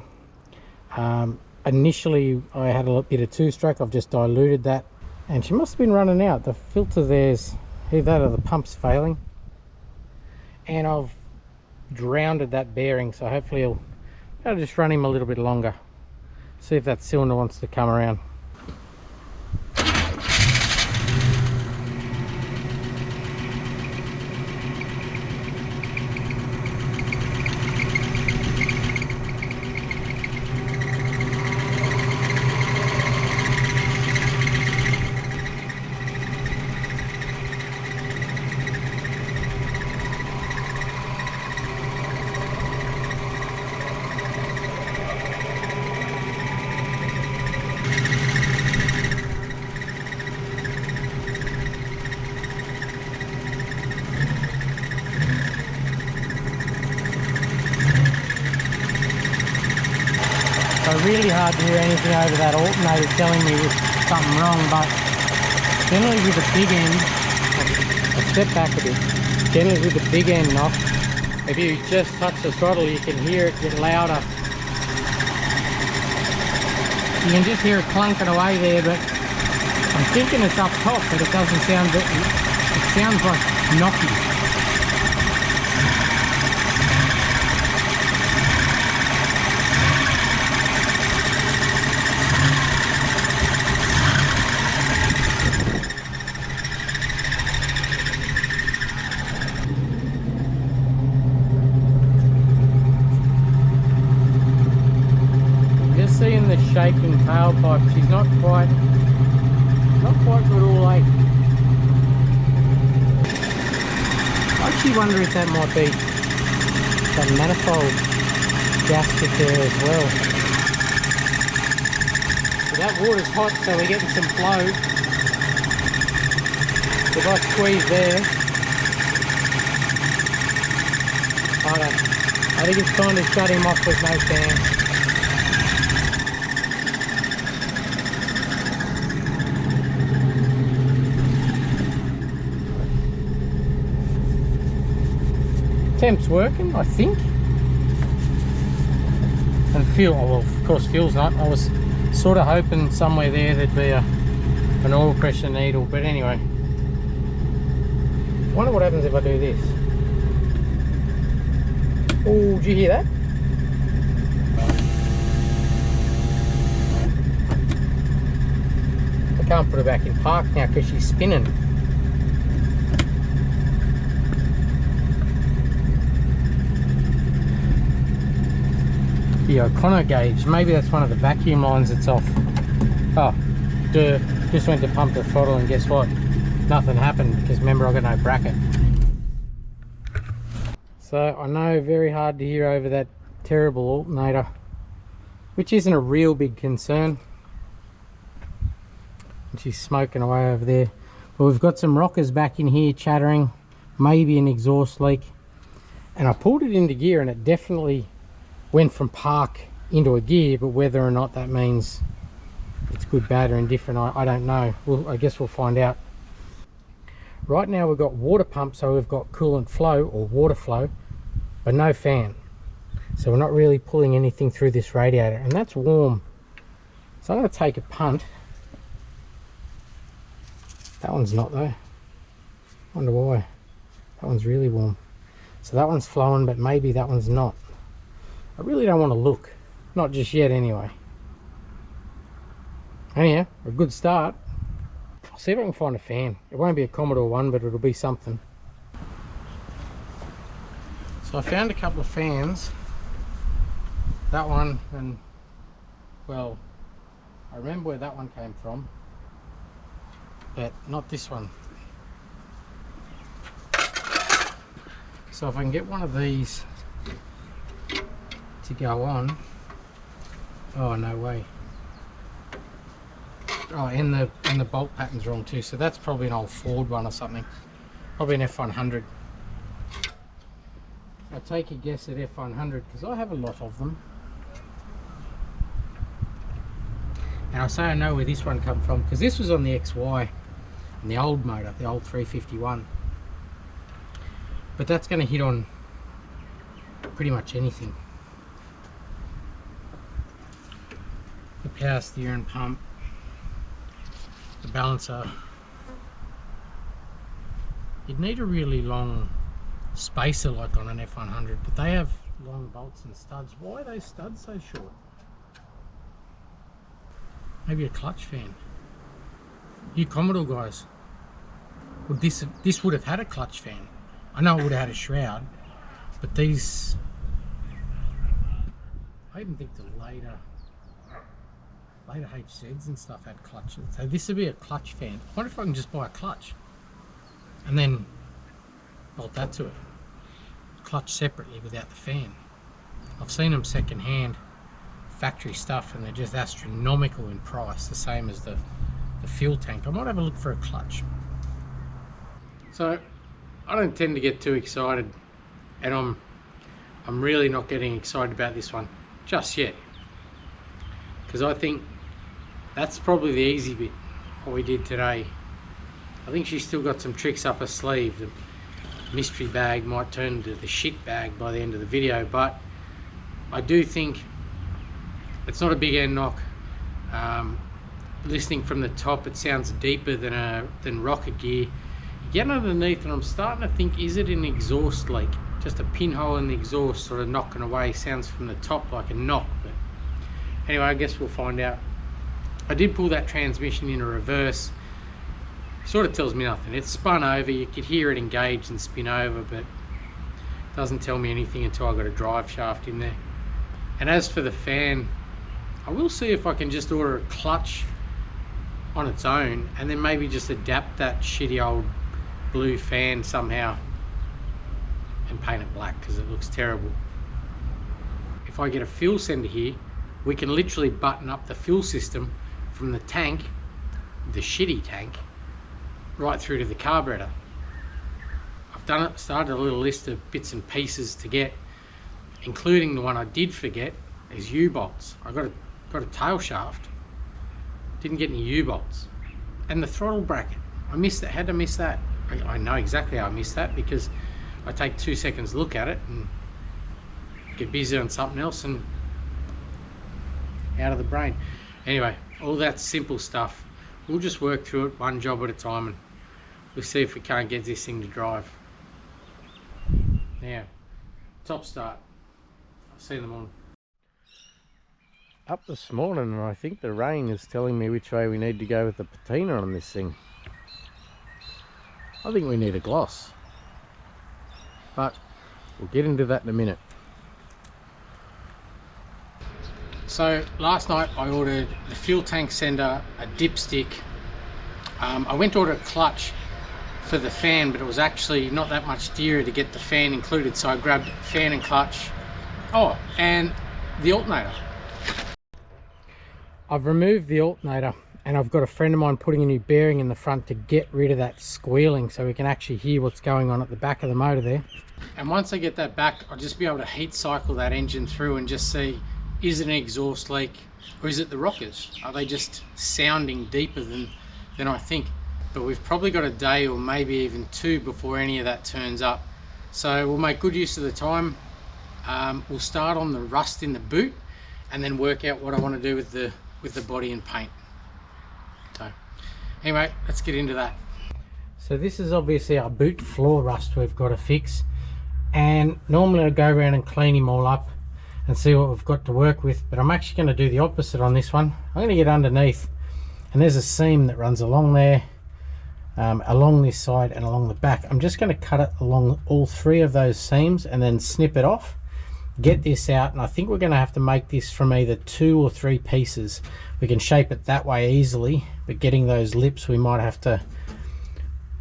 Initially I had a little bit of two-stroke. I've just diluted that, and she must have been running out. The filter there's either that or the pump's failing, and I've drowned that bearing, so hopefully I'll just run him a little bit longer, see if that cylinder wants to come around. Really hard to hear anything over that alternator telling me there's something wrong, but generally with the big end, I'll step back a bit, generally with the big end knock, if you just touch the throttle you can hear it get louder. You can just hear it clunking away there, but I'm thinking it's up top, but it doesn't sound good. It sounds like knocking. Seeing the shaking tailpipe, she's not quite good all eight. I actually wonder if that might be that manifold gasket there as well. So that water's hot, so we're getting some flow. If I squeeze there, I think it's time to shut him off with no fan. Temp's working, I think, and fuel, oh, well, of course fuel's not. I was sort of hoping somewhere there there'd be an oil pressure needle, but anyway. I wonder what happens if I do this. Oh, did you hear that? I can't put her back in park now because she's spinning. The O'Connor gauge, maybe that's one of the vacuum lines that's off. Oh, duh, just went to pump the throttle and guess what? Nothing happened because remember I got no bracket. So I know, very hard to hear over that terrible alternator, which isn't a real big concern. And she's smoking away over there. But we've got some rockers back in here chattering, maybe an exhaust leak. And I pulled it into gear and it definitely went from park into a gear, but whether or not that means it's good, bad or indifferent, I don't know. I guess we'll find out. Right now we've got water pump, so we've got coolant flow or water flow, but no fan. So we're not really pulling anything through this radiator, and that's warm. So I'm going to take a punt. That one's not though. Wonder why. That one's really warm. So that one's flowing, but maybe that one's not. I really don't want to look. Not just yet anyway. Anyhow, a good start. I'll see if I can find a fan. It won't be a Commodore one, but it'll be something. So I found a couple of fans. That one, and well, I remember where that one came from, but not this one. So if I can get one of these to go on. Oh, no way. Oh, and the bolt pattern's wrong too, so that's probably an old Ford one or something. Probably an F100. I'll take a guess at F100 because I have a lot of them. And I say I know where this one come from because this was on the XY and the old motor, the old 351. But that's going to hit on pretty much anything. The power steering pump, the balancer. You'd need a really long spacer like on an F100, but they have long bolts and studs. Why are those studs so short? Maybe a clutch fan. You Commodore guys, would this would have had a clutch fan. I know it would have had a shroud, but these, I even think the later HZs and stuff had clutches. So this would be a clutch fan. I wonder if I can just buy a clutch and then bolt that to it. Clutch separately without the fan. I've seen them second hand, factory stuff, and they're just astronomical in price, the same as the fuel tank. I might have a look for a clutch. So I don't tend to get too excited, and I'm really not getting excited about this one just yet, because I think that's probably the easy bit, what we did today. I think she's still got some tricks up her sleeve. The mystery bag might turn into the shit bag by the end of the video, but I do think it's not a big end knock. Listening from the top, it sounds deeper than rocket gear. You get underneath and I'm starting to think, is it an exhaust leak? Just a pinhole in the exhaust sort of knocking away. Sounds from the top like a knock, but anyway, I guess we'll find out. I did pull that transmission in a reverse. Sort of tells me nothing. It's spun over. You could hear it engage and spin over, but it doesn't tell me anything until I got a drive shaft in there. And as for the fan, I will see if I can just order a clutch on its own and then maybe just adapt that shitty old blue fan somehow and paint it black because it looks terrible. If I get a fuel sender here, we can literally button up the fuel system from the tank, the shitty tank, right through to the carburetor. I've started a little list of bits and pieces to get, including the one I did forget is U-bolts. I got a tail shaft, didn't get any U-bolts, and the throttle bracket. I missed that. Had to miss that. I know exactly how I missed that because I take 2 seconds to look at it and get busy on something else and out of the brain. Anyway, all that simple stuff. We'll just work through it one job at a time and we'll see if we can't get this thing to drive. Now, top start. I'll see you in the morning. up this morning and I think the rain is telling me which way we need to go with the patina on this thing. I think we need a gloss, but we'll get into that in a minute. So last night I ordered the fuel tank sender, a dipstick. I went to order a clutch for the fan, but it was actually not that much dearer to get the fan included, so I grabbed fan and clutch. Oh, and the alternator. I've removed the alternator and I've got a friend of mine putting a new bearing in the front to get rid of that squealing so we can actually hear what's going on at the back of the motor there. And once I get that back, I'll just be able to heat cycle that engine through and just see, is it an exhaust leak or is it the rockers? Are they just sounding deeper than I think? But we've probably got a day or maybe even two before any of that turns up. So we'll make good use of the time. We'll start on the rust in the boot and then work out what I want to do with the body and paint. So anyway, let's get into that. So this is obviously our boot floor rust we've got to fix, and normally I go around and clean him all up and see what we've got to work with, but I'm actually going to do the opposite on this one. I'm going to get underneath, and there's a seam that runs along there, along this side and along the back. I'm just going to cut it along all three of those seams and then snip it off, get this out, and I think we're going to have to make this from either 2 or 3 pieces. We can shape it that way easily, but getting those lips, we might have to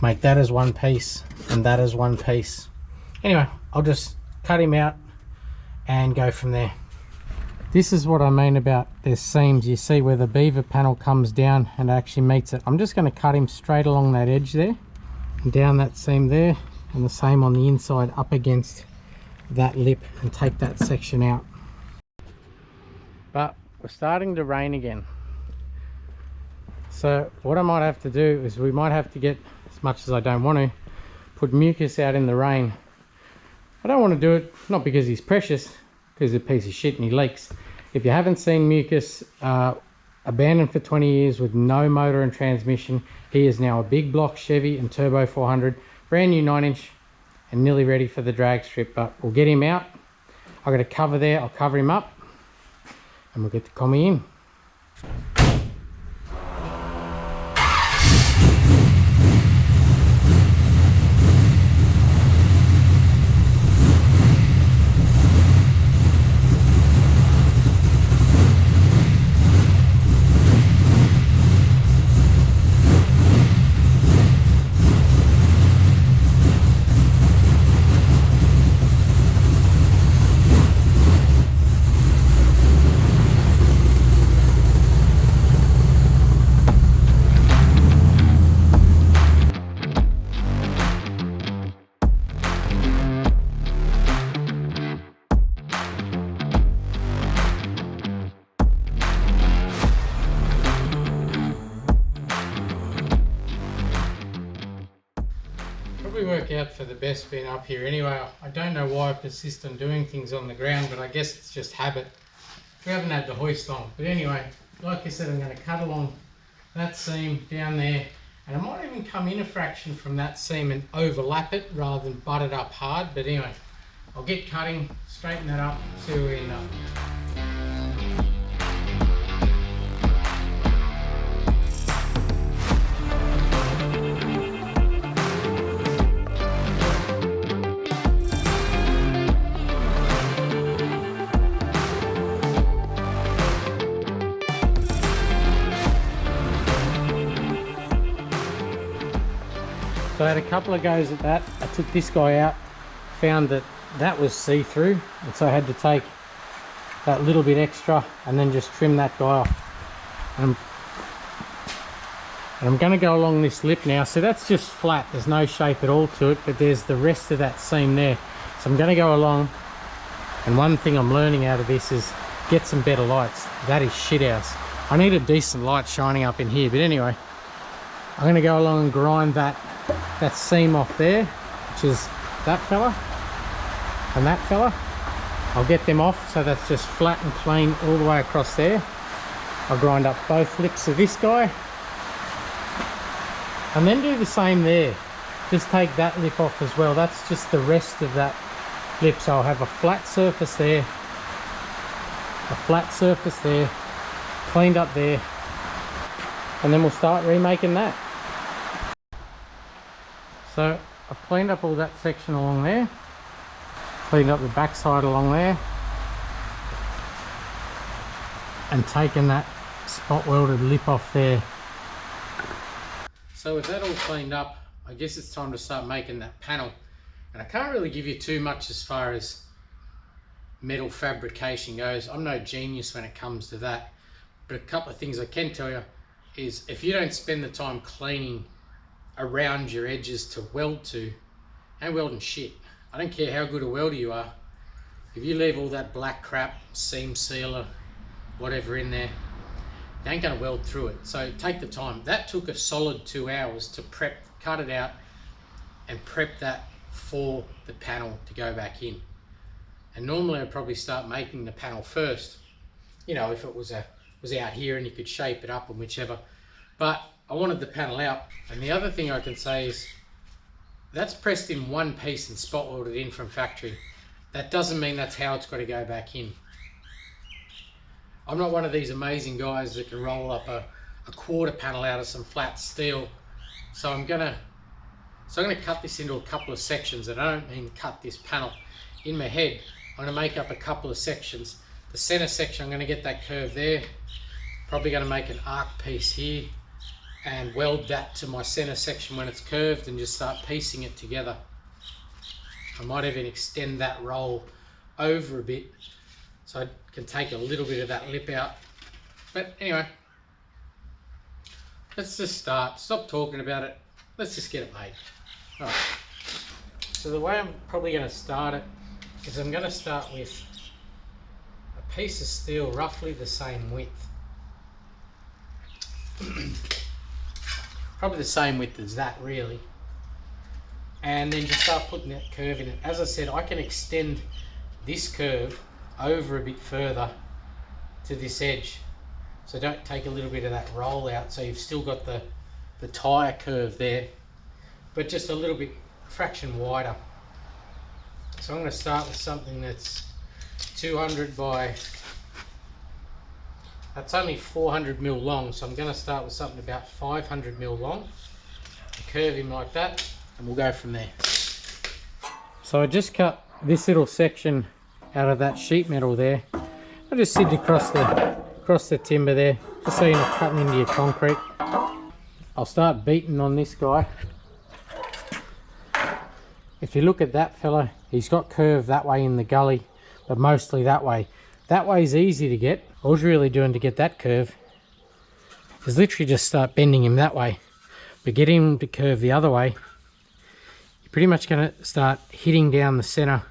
make that as one piece and that as one piece. Anyway, I'll just cut him out and go from there. This is what I mean about there's seams. You see where the beaver panel comes down and actually meets it. I'm just going to cut him straight along that edge there and down that seam there, and the same on the inside up against that lip, and take that section out. But we're starting to rain again, so what I might have to do is we might have to get, as much as I don't want to, put mucus out in the rain. I don't want to do it, not because he's precious, because he's a piece of shit and he leaks. If you haven't seen Mucus, abandoned for 20 years with no motor and transmission, he is now a big block Chevy and turbo 400, brand new 9-inch and nearly ready for the drag strip. But we'll get him out. I've got a cover there, I'll cover him up and we'll get the commie in. Work out for the best being up here anyway. I don't know why I persist on doing things on the ground, but I guess it's just habit. We haven't had the hoist on, but anyway, like I said, I'm going to cut along that seam down there, and I might even come in a fraction from that seam and overlap it rather than butt it up hard. But anyway, I'll get cutting, straighten that up, see where we end up. So I had a couple of goes at that. I took this guy out, found that that was see-through, and so I had to take that little bit extra and then just trim that guy off. And I'm going to go along this lip now. So that's just flat, there's no shape at all to it, but there's the rest of that seam there. So I'm going to go along, and one thing I'm learning out of this is get some better lights. That is shit house. I need a decent light shining up in here, but anyway, I'm going to go along and grind that seam off there, which is that fella and that fella. I'll get them off so that's just flat and clean all the way across there. I'll grind up both lips of this guy and then do the same there. Just take that lip off as well. That's just the rest of that lip, so I'll have a flat surface there a flat surface there, cleaned up there, and then we'll start remaking that. So I've cleaned up all that section along there, cleaned up the backside along there, and taken that spot welded lip off there. So with that all cleaned up, I guess it's time to start making that panel. And I can't really give you too much as far as metal fabrication goes. I'm no genius when it comes to that, but a couple of things I can tell you is if you don't spend the time cleaning around your edges to weld to, ain't welding shit. I don't care how good a welder you are, if you leave all that black crap, seam sealer, whatever in there, you ain't going to weld through it. So take the time. That took a solid 2 hours to prep, cut it out and prep that for the panel to go back in. And normally I'd probably start making the panel first, you know, if it was out here and you could shape it up and whichever. But I wanted the panel out. And the other thing I can say is that's pressed in one piece and spot welded in from factory. That doesn't mean that's how it's got to go back in. I'm not one of these amazing guys that can roll up a quarter panel out of some flat steel. So I'm gonna cut this into a couple of sections, and I don't mean cut this panel. In my head, I'm gonna make up a couple of sections. The center section, I'm gonna get that curve there. Probably gonna make an arc piece here and weld that to my center section when it's curved and just start piecing it together. I might even extend that roll over a bit so I can take a little bit of that lip out. But anyway, let's just start. Stop talking about it. Let's just get it made. All right. So the way I'm probably going to start it is I'm going to start with a piece of steel roughly the same width. Probably the same width as that really. And then just start putting that curve in it. As I said, I can extend this curve over a bit further to this edge. So don't take a little bit of that roll out, so you've still got the tyre curve there, but just a little bit fraction wider. So I'm going to start with something that's 200 by, that's only 400 mil long, so I'm going to start with something about 500 mil long, curve him like that, and we'll go from there. So I just cut this little section out of that sheet metal there. I just sit across the timber there, just so you're not cutting into your concrete. I'll start beating on this guy. If you look at that fella, he's got curve that way in the gully, but mostly that way. That way is easy to get. All you're really doing to get that curve is literally just start bending him that way. But get him to curve the other way, you're pretty much going to start hitting down the center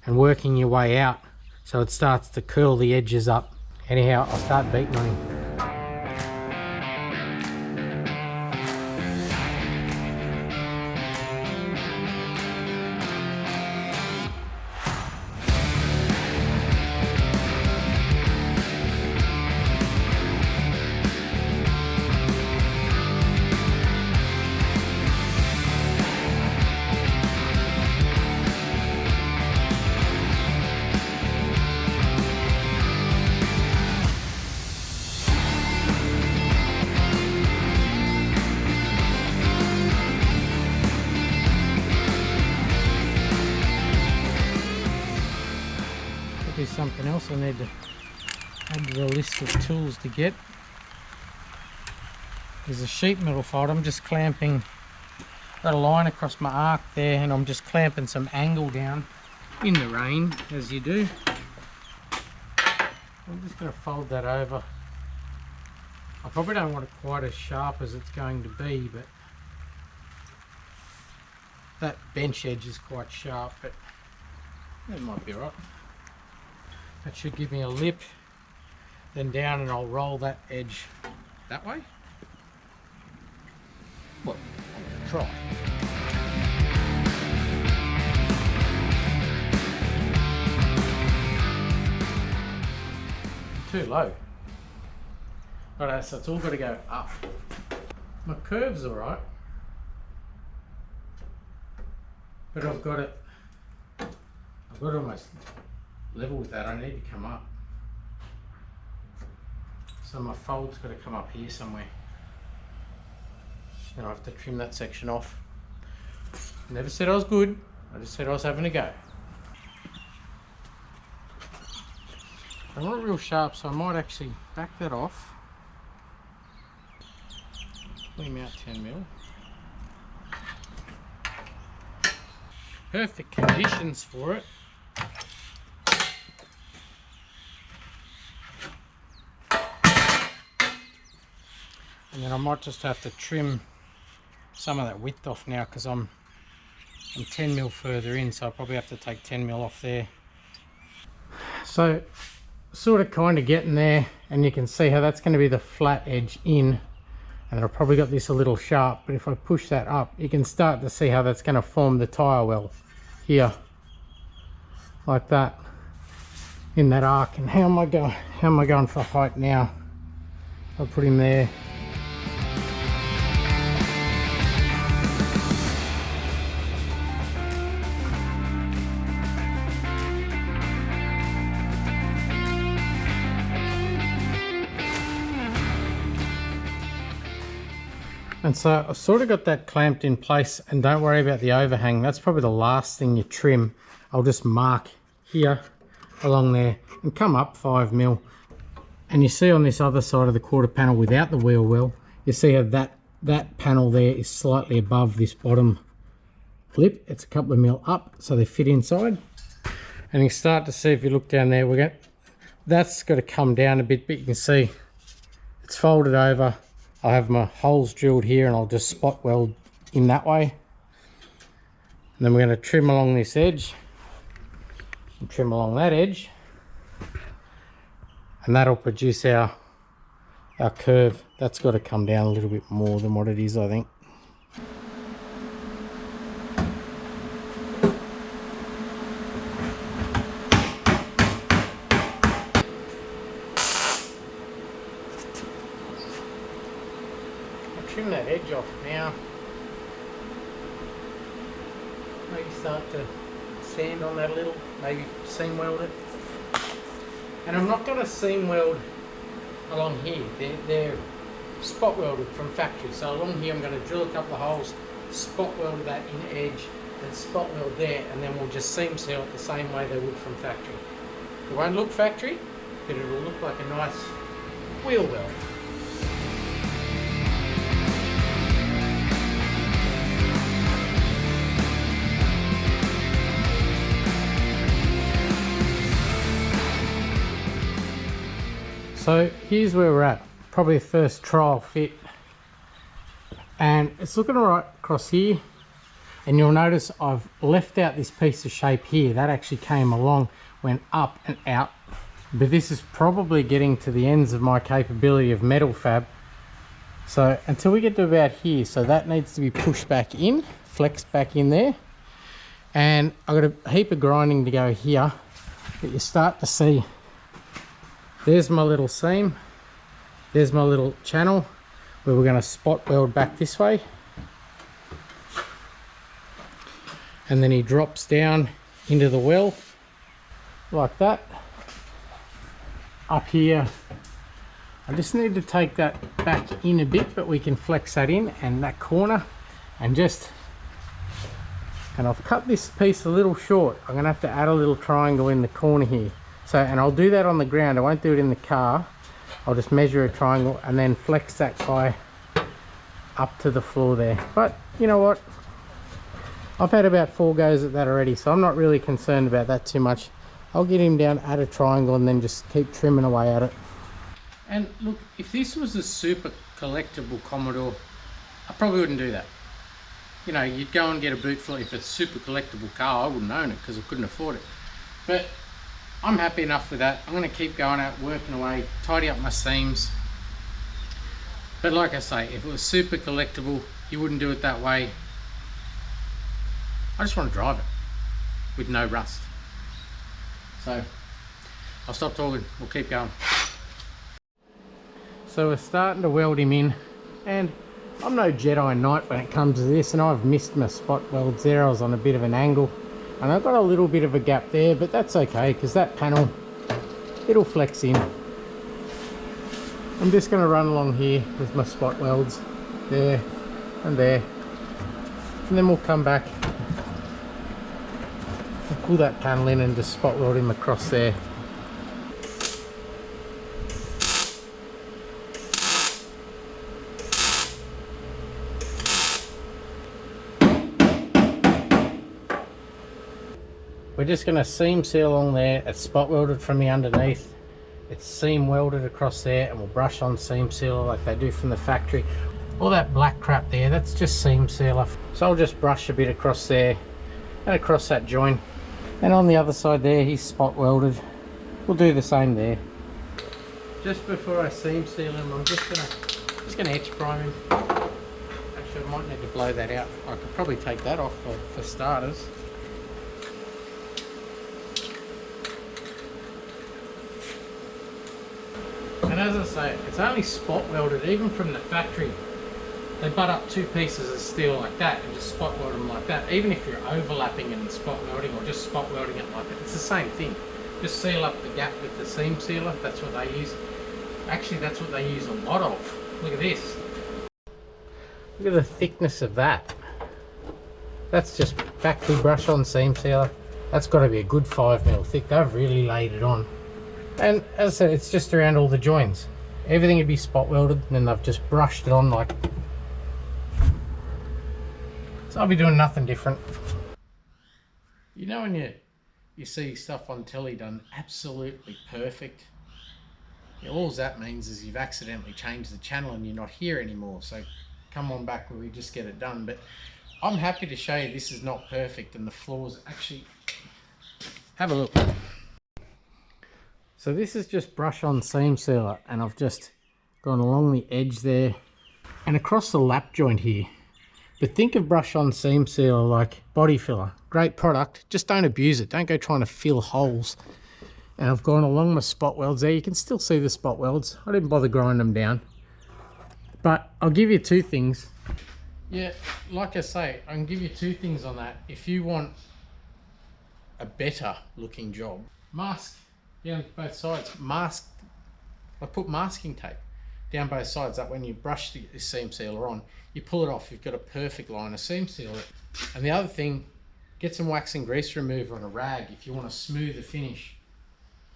and working your way out, so it starts to curl the edges up. Anyhow, I'll start beating on him. Something else I need to add to the list of tools to get is a sheet metal folder. I'm just clamping, got a line across my arc there, and I'm just clamping some angle down in the rain, as you do. I'm just going to fold that over. I probably don't want it quite as sharp as it's going to be, but that bench edge is quite sharp, but it might be right. That should give me a lip, then down, and I'll roll that edge that way. Well, I'm going to try. Too low. Alright, so it's all got to go up. My curve's alright, but I've got it almost level with that. I need to come up. So my fold's got to come up here somewhere. And I have to trim that section off. Never said I was good, I just said I was having a go. I want it real sharp, so I might actually back that off. Clean out 10mm. Perfect conditions for it. And then I might just have to trim some of that width off now, because I'm 10mm further in, so I'll probably have to take 10mm off there. So sort of kind of getting there, and you can see how that's going to be the flat edge in, and I've probably got this a little sharp, but if I push that up you can start to see how that's going to form the tyre well here, like that, in that arc. And how am I going for height now? I'll put him there. And so I've sort of got that clamped in place, and don't worry about the overhang. That's probably the last thing you trim. I'll just mark here along there and come up 5mm. And you see on this other side of the quarter panel without the wheel well, you see how that panel there is slightly above this bottom lip. It's a couple of mil up, so they fit inside. And you start to see, if you look down there, that's got to come down a bit, but you can see it's folded over. I have my holes drilled here, and I'll just spot weld in that way. And then we're going to trim along this edge and trim along that edge, and that'll produce our curve. That's got to come down a little bit more than what it is, I think. Trim that edge off now. Maybe start to sand on that a little, maybe seam weld it. And I'm not going to seam weld along here, they're spot welded from factory. So along here I'm going to drill a couple of holes, spot weld that in edge, and spot weld there, and then we'll just seam seal it the same way they would from factory. It won't look factory, but it'll look like a nice wheel weld. So here's where we're at, probably the first trial fit, and it's looking alright across here. And you'll notice I've left out this piece of shape here that actually came along, went up and out, but this is probably getting to the ends of my capability of metal fab. So until we get to about here, so that needs to be pushed back in, flexed back in there, and I've got a heap of grinding to go here, but you start to see there's my little seam, there's my little channel where we're going to spot weld back this way, and then he drops down into the well like that. Up here I just need to take that back in a bit, but we can flex that in, and that corner, and I've cut this piece a little short. I'm going to have to add a little triangle in the corner here. So, and I'll do that on the ground, I won't do it in the car. I'll just measure a triangle and then flex that guy up to the floor there. But you know what, I've had about 4 goes at that already, so I'm not really concerned about that too much. I'll get him down, add a triangle, and then just keep trimming away at it. And look, if this was a super collectible Commodore, I probably wouldn't do that. You know, you'd go and get a boot for, if it's a super collectible car, I wouldn't own it because I couldn't afford it. But I'm happy enough with that. I'm going to keep going out, working away, tidy up my seams. But like I say, if it was super collectible, you wouldn't do it that way. I just want to drive it with no rust. So I'll stop talking, we'll keep going. So we're starting to weld him in, and I'm no Jedi Knight when it comes to this, and I've missed my spot welds there. I was on a bit of an angle, and I've got a little bit of a gap there, but that's okay because that panel, it'll flex in. I'm just going to run along here with my spot welds there and there, and then we'll come back and pull that panel in and just spot weld him across there. We're just going to seam seal along there. It's spot welded from the underneath. It's seam welded across there, and we'll brush on seam sealer like they do from the factory. All that black crap there, that's just seam sealer. So I'll just brush a bit across there and across that joint. And on the other side there, he's spot welded. We'll do the same there. Just before I seam seal him, I'm just gonna etch prime him. Actually, I might need to blow that out. I could probably take that off for starters. And as I say, it's only spot welded. Even from the factory, they butt up two pieces of steel like that and just spot weld them like that. Even if you're overlapping and spot welding, or just spot welding it like that, it's the same thing. Just seal up the gap with the seam sealer. That's what they use. Actually, that's what they use a lot of. Look at this. Look at the thickness of that. That's just factory brush on seam sealer. That's got to be a good 5mm thick. They've really laid it on. And as I said, it's just around all the joints. Everything would be spot welded, and then they've just brushed it on like. So I'll be doing nothing different. You know when you see stuff on telly done absolutely perfect, all that means is you've accidentally changed the channel and you're not here anymore. So come on back where we just get it done. But I'm happy to show you this is not perfect, and the flaws actually. Have a look. So this is just brush on seam sealer, and I've just gone along the edge there and across the lap joint here. But think of brush on seam sealer like body filler. Great product, just don't abuse it. Don't go trying to fill holes. And I've gone along my spot welds there. You can still see the spot welds. I didn't bother grinding them down. But I'll give you two things. Yeah, like I say, I can give you two things on that. If you want a better looking job, mask down both sides. Mask, I put masking tape down both sides, that when you brush the seam sealer on, you pull it off, you've got a perfect line of seam sealer. And the other thing, get some wax and grease remover on a rag if you want to smooth the finish.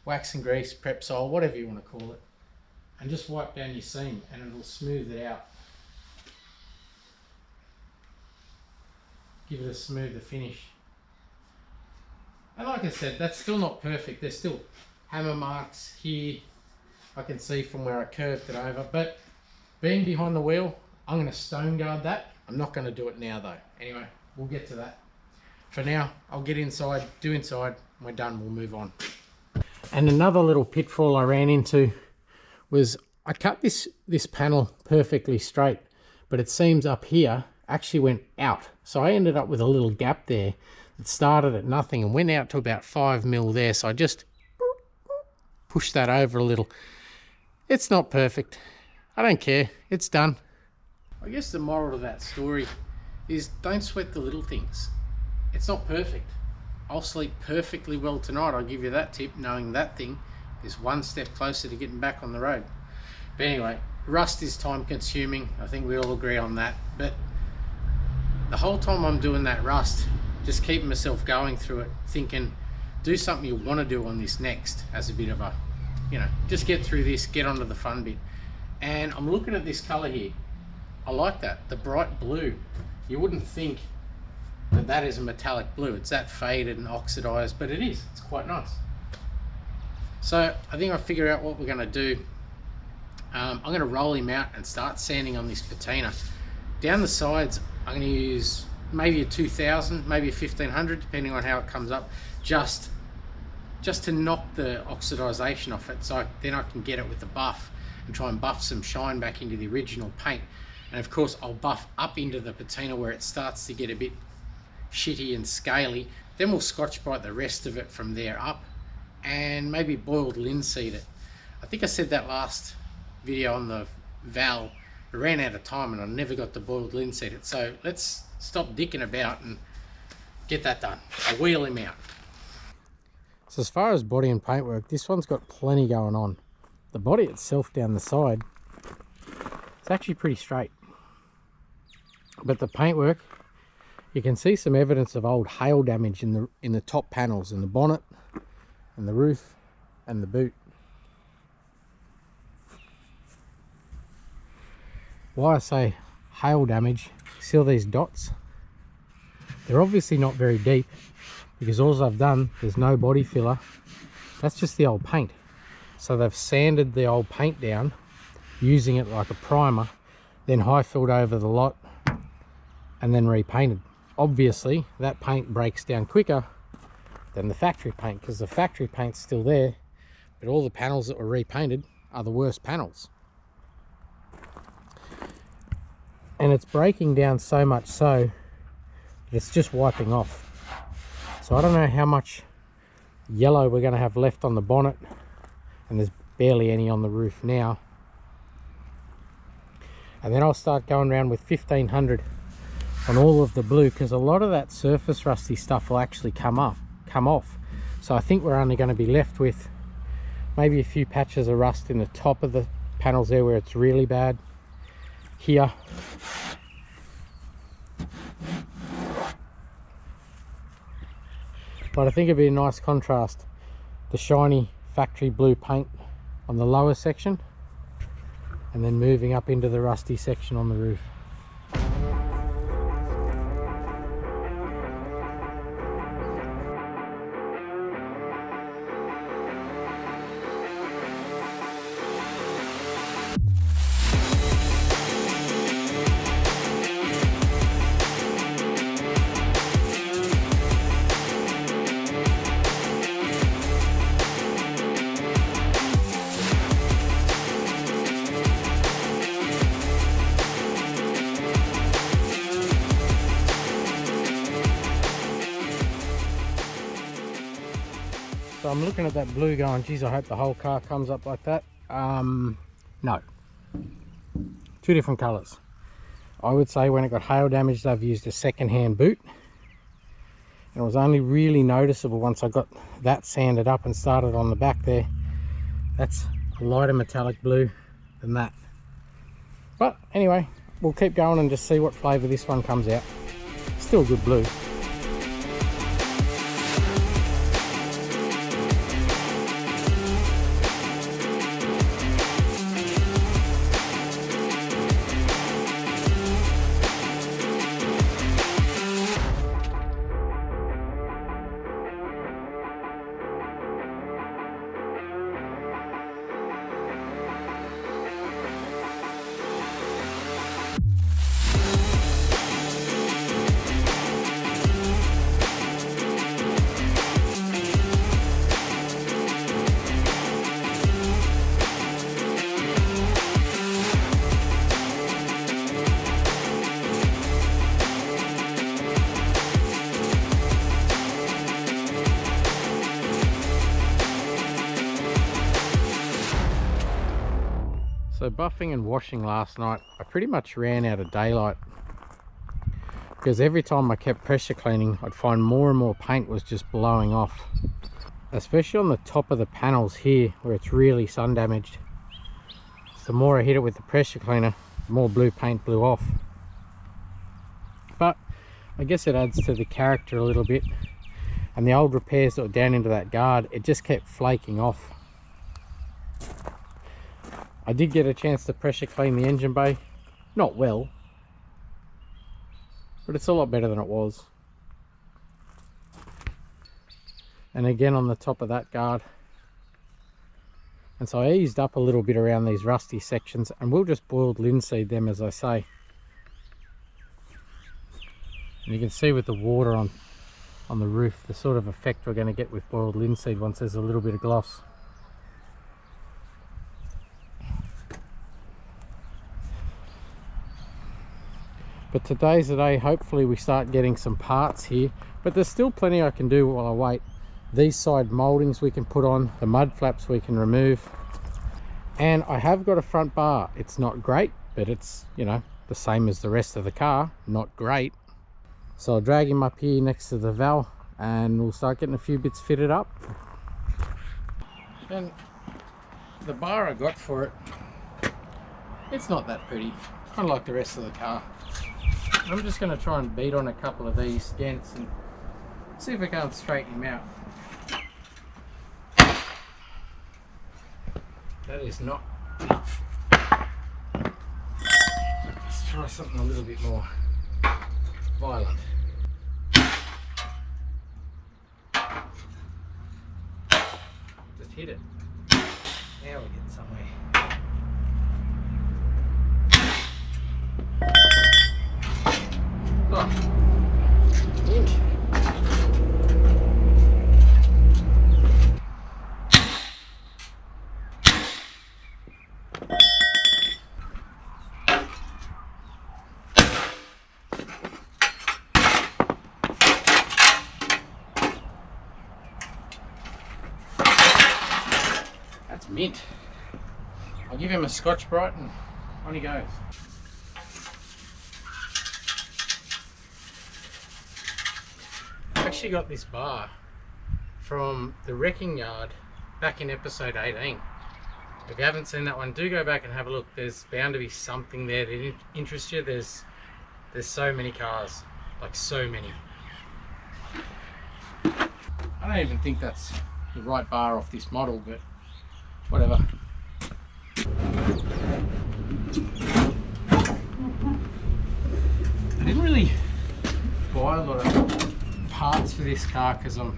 Wax and grease, prep sol, whatever you want to call it, and just wipe down your seam and it'll smooth it out. Give it a smoother finish. And like I said, that's still not perfect. There's still hammer marks here I can see from where I curved it over, but being behind the wheel, I'm going to stone guard that. I'm not going to do it now though. Anyway, we'll get to that. For now, I'll get inside, do inside, when we're done, we'll move on. And another little pitfall I ran into was I cut this panel perfectly straight, but it seems up here actually went out. So I ended up with a little gap there that started at nothing and went out to about 5mm there. So I just pushed that over a little. It's not perfect. I don't care. It's done. I guess the moral of that story is don't sweat the little things. It's not perfect. I'll sleep perfectly well tonight. I'll give you that tip, knowing that thing is one step closer to getting back on the road. But anyway, rust is time consuming. I think we all agree on that. But the whole time I'm doing that rust, just keeping myself going through it, thinking, do something you want to do on this next as a bit of a, you know, just get through this, get onto the fun bit. And I'm looking at this color here. I like that, the bright blue. You wouldn't think that that is a metallic blue. It's that faded and oxidized, but it is. It's quite nice. So I think I'll figure out what we're going to do. I'm going to roll him out and start sanding on this patina. Down the sides, I'm going to use maybe a 2000, maybe a 1500, depending on how it comes up, just to knock the oxidization off it, so then I can get it with the buff and try and buff some shine back into the original paint. And of course I'll buff up into the patina where it starts to get a bit shitty and scaly. Then we'll Scotch-Brite the rest of it from there up, and maybe boiled linseed it. I think I said that last video on the Val. I ran out of time and I never got the boiled linseed it. So let's stop dicking about and get that done. I'll wheel him out. So as far as body and paintwork, this one's got plenty going on. The body itself down the side It's actually pretty straight. But the paintwork, you can see some evidence of old hail damage in the top panels, in the bonnet and the roof and the boot. Why I say hail damage, see all these dots? They're obviously not very deep, because all I've done, there's no body filler. That's just the old paint. So they've sanded the old paint down using it like a primer, then high filled over the lot and then repainted. Obviously that paint breaks down quicker than the factory paint, because the factory paint's still there, but all the panels that were repainted are the worst panels. And it's breaking down so much so that it's just wiping off. So I don't know how much yellow we're going to have left on the bonnet, and there's barely any on the roof now. And then I'll start going around with 1500 on all of the blue, because a lot of that surface rusty stuff will actually come off. So I think we're only going to be left with maybe a few patches of rust in the top of the panels there where it's really bad. Here, but I think it'd be a nice contrast, the shiny factory blue paint on the lower section and then moving up into the rusty section on the roof. So I'm looking at that blue going, geez, I hope the whole car comes up like that. No. Two different colours. I would say when it got hail damaged, I've used a second-hand boot. And it was only really noticeable once I got that sanded up and started on the back there. That's a lighter metallic blue than that. But anyway, we'll keep going and just see what flavour this one comes out. Still good blue. So buffing and washing last night, I pretty much ran out of daylight, because every time I kept pressure cleaning, I'd find more and more paint was just blowing off, especially on the top of the panels here where it's really sun damaged. So the more I hit it with the pressure cleaner, the more blue paint blew off. But I guess it adds to the character a little bit, and the old repairs that were down into that guard, it just kept flaking off. I did get a chance to pressure clean the engine bay, not well, but it's a lot better than it was. And again on the top of that guard. And so I eased up a little bit around these rusty sections, and we'll just boiled linseed them, as I say. And you can see with the water on the roof the sort of effect we're going to get with boiled linseed once there's a little bit of gloss. But today's the day, hopefully we start getting some parts here, but there's still plenty I can do while I wait. These side mouldings we can put on, the mud flaps we can remove, and I have got a front bar. It's not great, but it's, you know, the same as the rest of the car, not great. So I'll drag him up here next to the valve and we'll start getting a few bits fitted up. And the bar I got for it, It's not that pretty, kind of like the rest of the car. I'm just going to try and beat on a couple of these dents and see if I can't straighten him out. That is not enough. Let's try something a little bit more violent. Just hit it. Now we're getting somewhere. Oh, mint. That's mint. I'll give him a Scotch-Brite and on he goes. I actually got this bar from the wrecking yard back in episode 18. If you haven't seen that one, do go back and have a look. There's bound to be something there that interests you. There's so many cars, like so many. I don't even think that's the right bar off this model, but whatever. I didn't really buy a lot of parts for this car because I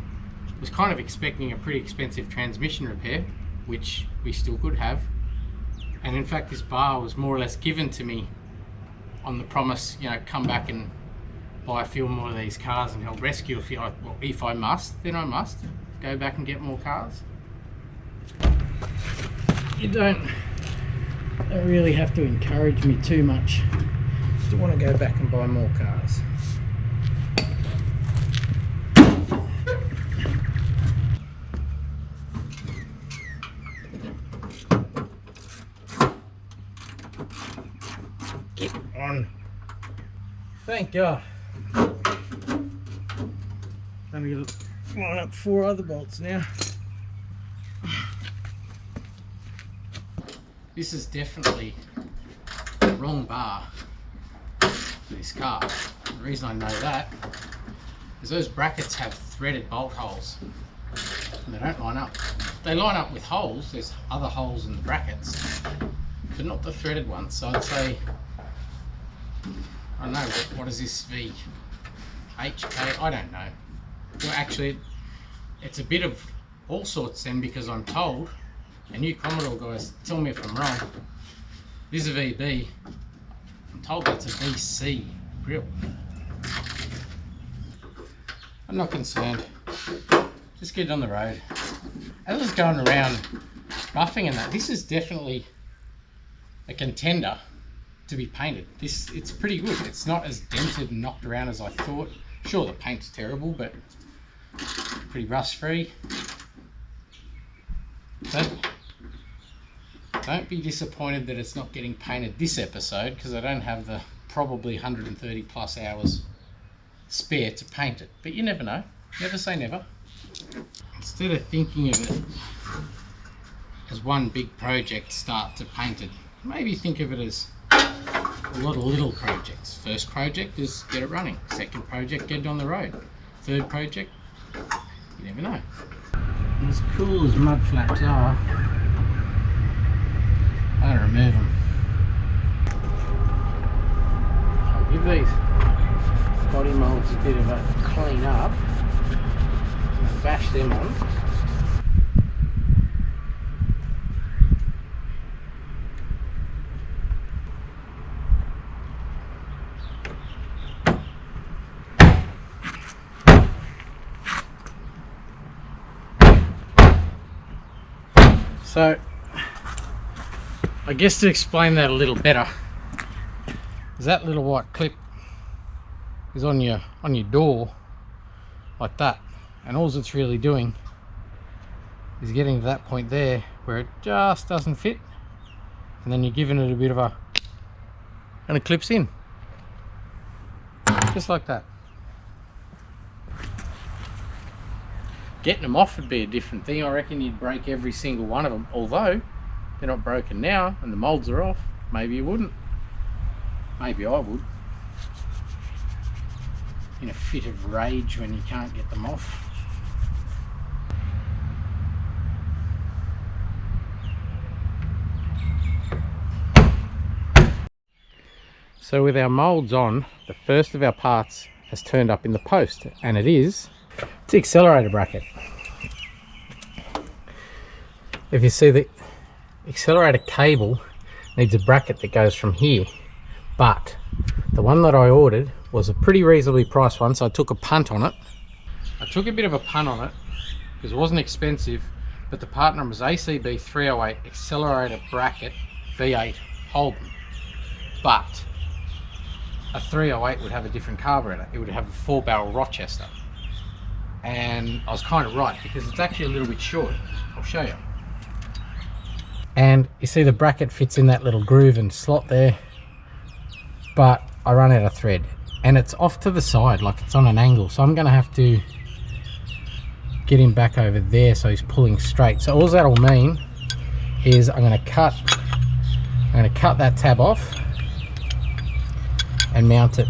was kind of expecting a pretty expensive transmission repair, which we still could have. And in fact, this bar was more or less given to me on the promise, you know, come back and buy a few more of these cars and help rescue a few. Well, if I must, then I must go back and get more cars. You don't really have to encourage me too much to want to go back and buy more cars. Get on. Thank God. I'm going to line up 4 other bolts now. This is definitely the wrong bar for this car. The reason I know that is those brackets have threaded bolt holes and they don't line up. They line up with holes, there's other holes in the brackets, but not the threaded ones. So I'd say, I don't know, what is this V? HK? I don't know. Well, actually, it's a bit of all sorts then, because I'm told, and you Commodore guys, tell me if I'm wrong, this is a VB. I'm told that's a VC grill. I'm not concerned. Just get it on the road. As I was going around roughing and that, this is definitely a contender to be painted. It's pretty good. It's not as dented and knocked around as I thought. Sure, the paint's terrible, but pretty rust free. Don't be disappointed that it's not getting painted this episode, because I don't have the probably 130 plus hours spare to paint it. But you never know. Never say never. Instead of thinking of it as one big project, start to paint it, maybe think of it as a lot of little projects. First project is get it running. Second project, get it on the road. Third project, you never know. And as cool as mud flaps are, I don't remove them. I'll give these body moulds a bit of a clean up and bash them on. So I guess to explain that a little better, is that little white clip is on your door like that, and all it's really doing is getting to that point there where it just doesn't fit, and then you're giving it a bit of a, and it clips in just like that. Getting them off would be a different thing. I reckon you'd break every single one of them, although they're not broken now and the molds are off. maybe you wouldn't. Maybe I would. In a fit of rage when you can't get them off. So with our moulds on, the first of our parts has turned up in the post, and it's the accelerator bracket. If you see, the accelerator cable needs a bracket that goes from here, but the one that I ordered was a pretty reasonably priced one, so I took a punt on it. I took a bit of a punt on it because it wasn't expensive, but the part number is ACB 308 accelerator bracket V8 Holden. But a 308 would have a different carburetor. It would have a 4-barrel Rochester. And I was kind of right, because it's actually a little bit short. I'll show you. And you see the bracket fits in that little groove and slot there, but I run out of thread. And it's off to the side, like it's on an angle. So I'm gonna have to get him back over there so he's pulling straight. So all that'll mean is I'm gonna cut that tab off and mount it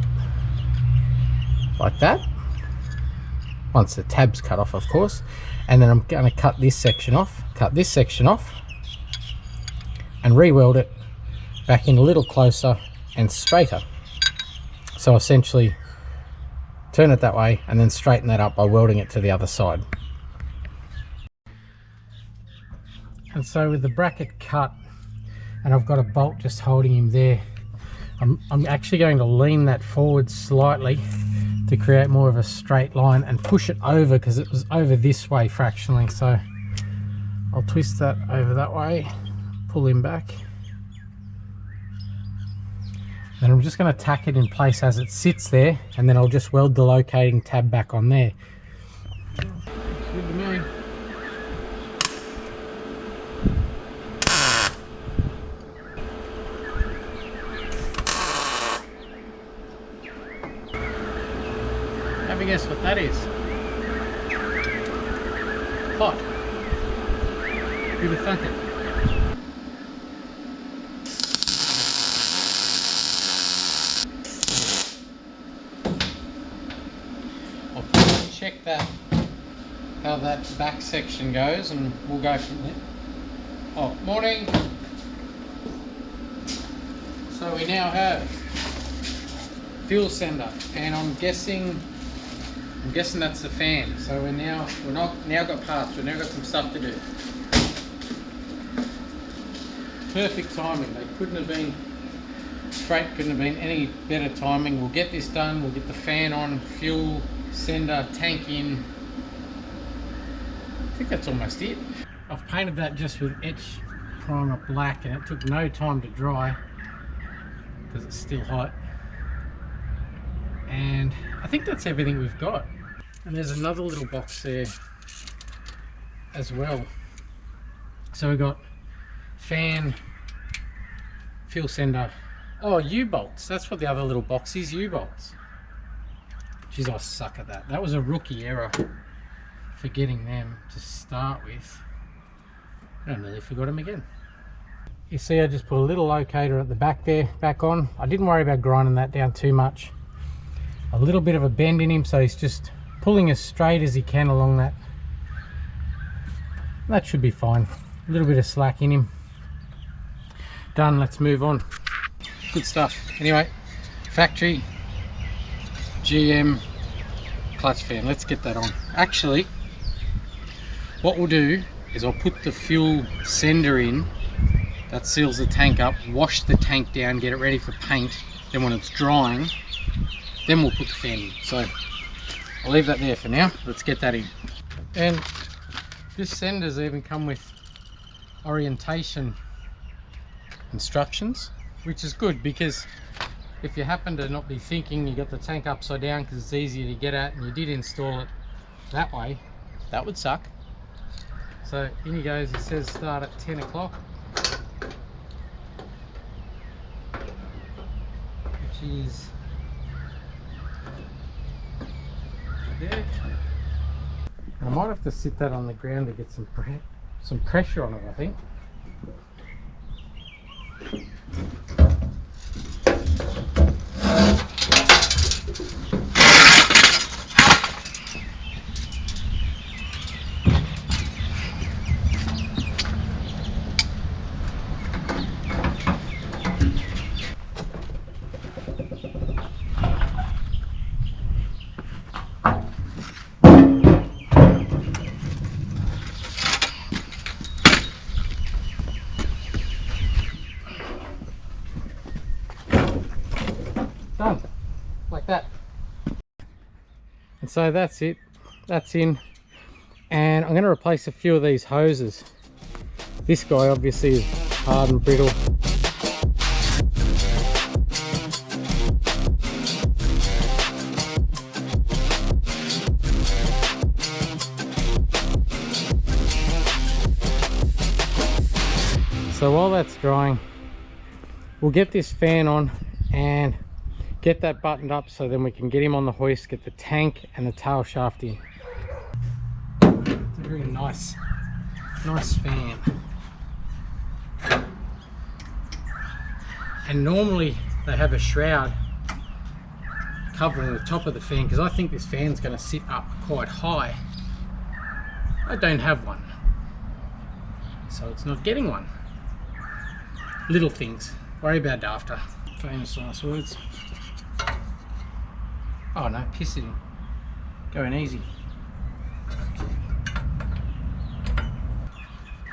like that, once the tab's cut off, of course. And then I'm going to cut this section off, and re-weld it back in a little closer and straighter. So essentially turn it that way and then straighten that up by welding it to the other side. And so with the bracket cut, and I've got a bolt just holding him there, I'm actually going to lean that forward slightly to create more of a straight line and push it over, because it was over this way fractionally. So I'll twist that over that way, pull him back. Then I'm just going to tack it in place as it sits there, and then I'll just weld the locating tab back on there. Looks good to me. Have a guess what that is? Hot. Who'd have thunk it? I'll check that, how that back section goes, and we'll go from there. Oh, morning. So we now have fuel sender, and I'm guessing that's the fan. So we've now got parts. We've now got some stuff to do. Perfect timing. Freight couldn't have been any better timing. We'll get this done. We'll get the fan on, fuel sender, tank in. I think that's almost it. I've painted that just with etch primer black, and it took no time to dry because it's still hot. And I think that's everything we've got. And there's another little box there as well. So we've got fan, fuel sender. Oh, U-bolts. That's what the other little box is, U-bolts. Jeez, I suck at that. That was a rookie error for getting them to start with. I nearly forgot them again. You see, I just put a little locator at the back there, back on. I didn't worry about grinding that down too much. A little bit of a bend in him, so he's just pulling as straight as he can along that. That should be fine. A little bit of slack in him. Done, let's move on. Good stuff. Anyway, factory GM clutch fan, let's get that on. Actually, what we'll do is I'll put the fuel sender in, that seals the tank up, wash the tank down, get it ready for paint. Then when it's drying, then we'll put the fan in. So I'll leave that there for now. Let's get that in. And this sender's even come with orientation instructions, which is good, because if you happen to not be thinking you got the tank upside down because it's easier to get at, and you did install it that way, that would suck. So in he goes. It says start at 10 o'clock, which is there. I might have to sit that on the ground to get some pressure on it, I think. Done. Like that. And so that's it. That's in. And I'm going to replace a few of these hoses. This guy obviously is hard and brittle. So while that's drying, we'll get this fan on and get that buttoned up so then we can get him on the hoist, get the tank and the tail shaft in. It's a very nice fan. And normally they have a shroud covering the top of the fan because I think this fan's going to sit up quite high. I don't have one, so it's not getting one. Little things, worry about it after. Famous last words. Oh no, piss it in. Going easy.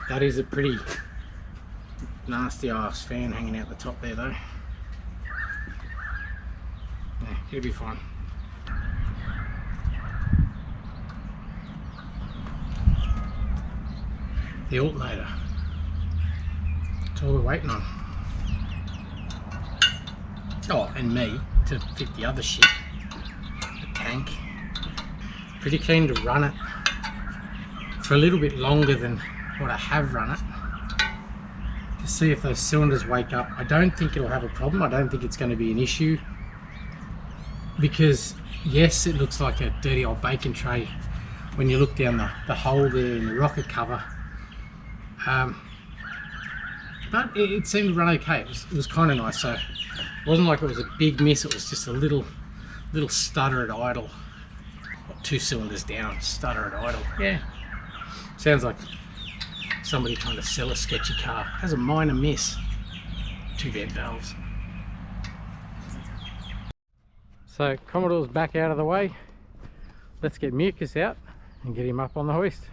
That is a pretty nasty ass fan hanging out the top there though. Yeah, it'll be fine. The alternator. That's all we're waiting on. Oh, and me to fit the other shit. The tank. Pretty keen to run it for a little bit longer than what I have run it. To see if those cylinders wake up. I don't think it'll have a problem. I don't think it's going to be an issue. Because yes, it looks like a dirty old bacon tray when you look down the hole there in the rocket cover. But it seemed to run okay. It was kind of nice. So it wasn't like it was a big miss. It was just a little stutter at idle. 2 cylinders down, stutter at idle. Yeah. Sounds like somebody trying to sell a sketchy car. Has a minor miss. 2 vent valves. So Commodore's back out of the way. Let's get Mucus out and get him up on the hoist.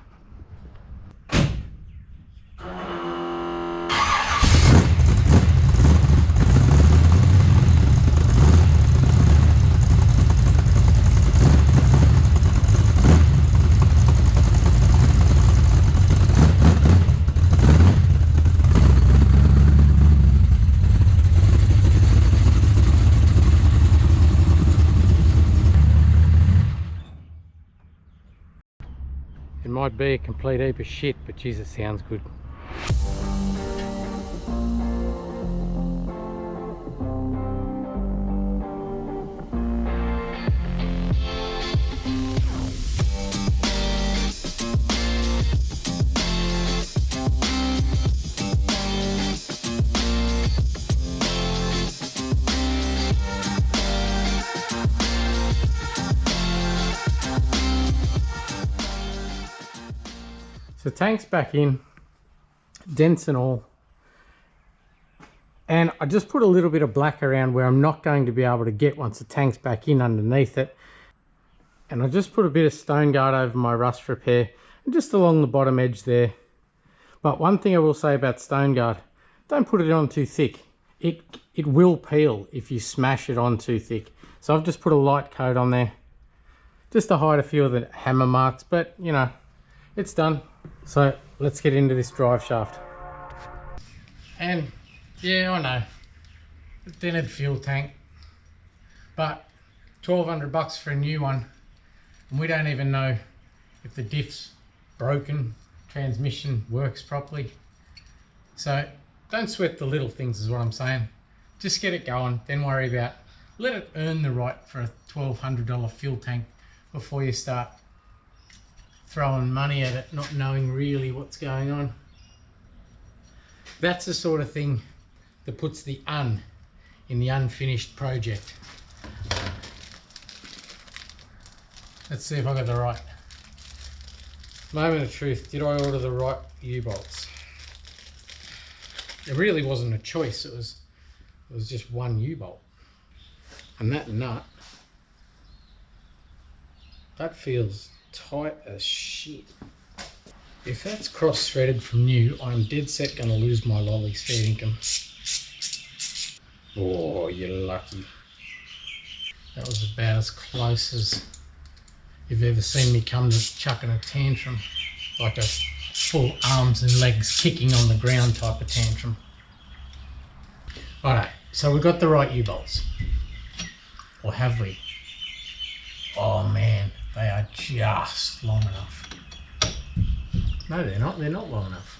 It might be a complete heap of shit, but Jesus, sounds good. So tank's back in, dents and all, and I just put a little bit of black around where I'm not going to be able to get once the tank's back in underneath it, and I just put a bit of stone guard over my rust repair and just along the bottom edge there. But one thing I will say about stone guard, don't put it on too thick. It will peel if you smash it on too thick. So I've just put a light coat on there just to hide a few of the hammer marks, but you know, it's done. So let's get into this drive shaft. And yeah, I know, dented fuel tank, but $1,200 for a new one, and we don't even know if the diff's broken, transmission works properly. So don't sweat the little things is what I'm saying. Just get it going, then worry about, let it earn the right for a $1,200 fuel tank before you start throwing money at it, not knowing really what's going on. That's the sort of thing that puts the in the unfinished project. Let's see if I got the right. Moment of truth, did I order the right U-bolts? It really wasn't a choice, it was just one U-bolt. And that nut, that feels tight as shit. If that's cross-threaded from new, I'm dead set gonna lose my lolly's fair income. Oh, you're lucky. That was about as close as you've ever seen me come to chucking a tantrum, like a full arms and legs kicking on the ground type of tantrum. Alright, so we've got the right U-bolts. Or have we? Oh man, they are just long enough. No, they're not long enough.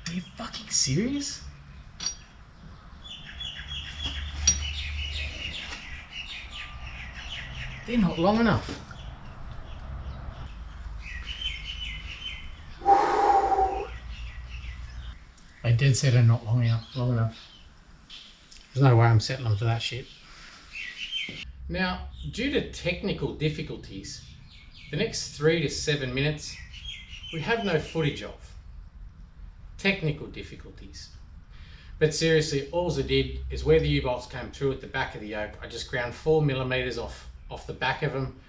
Are you fucking serious? They're not long enough. They did say they're not long enough. There's no way I'm setting them for that shit. Now, due to technical difficulties, the next 3 to 7 minutes we have no footage of. Technical difficulties. But seriously, all I did is where the U-bolts came through at the back of the yoke, I just ground 4mm off the back of them.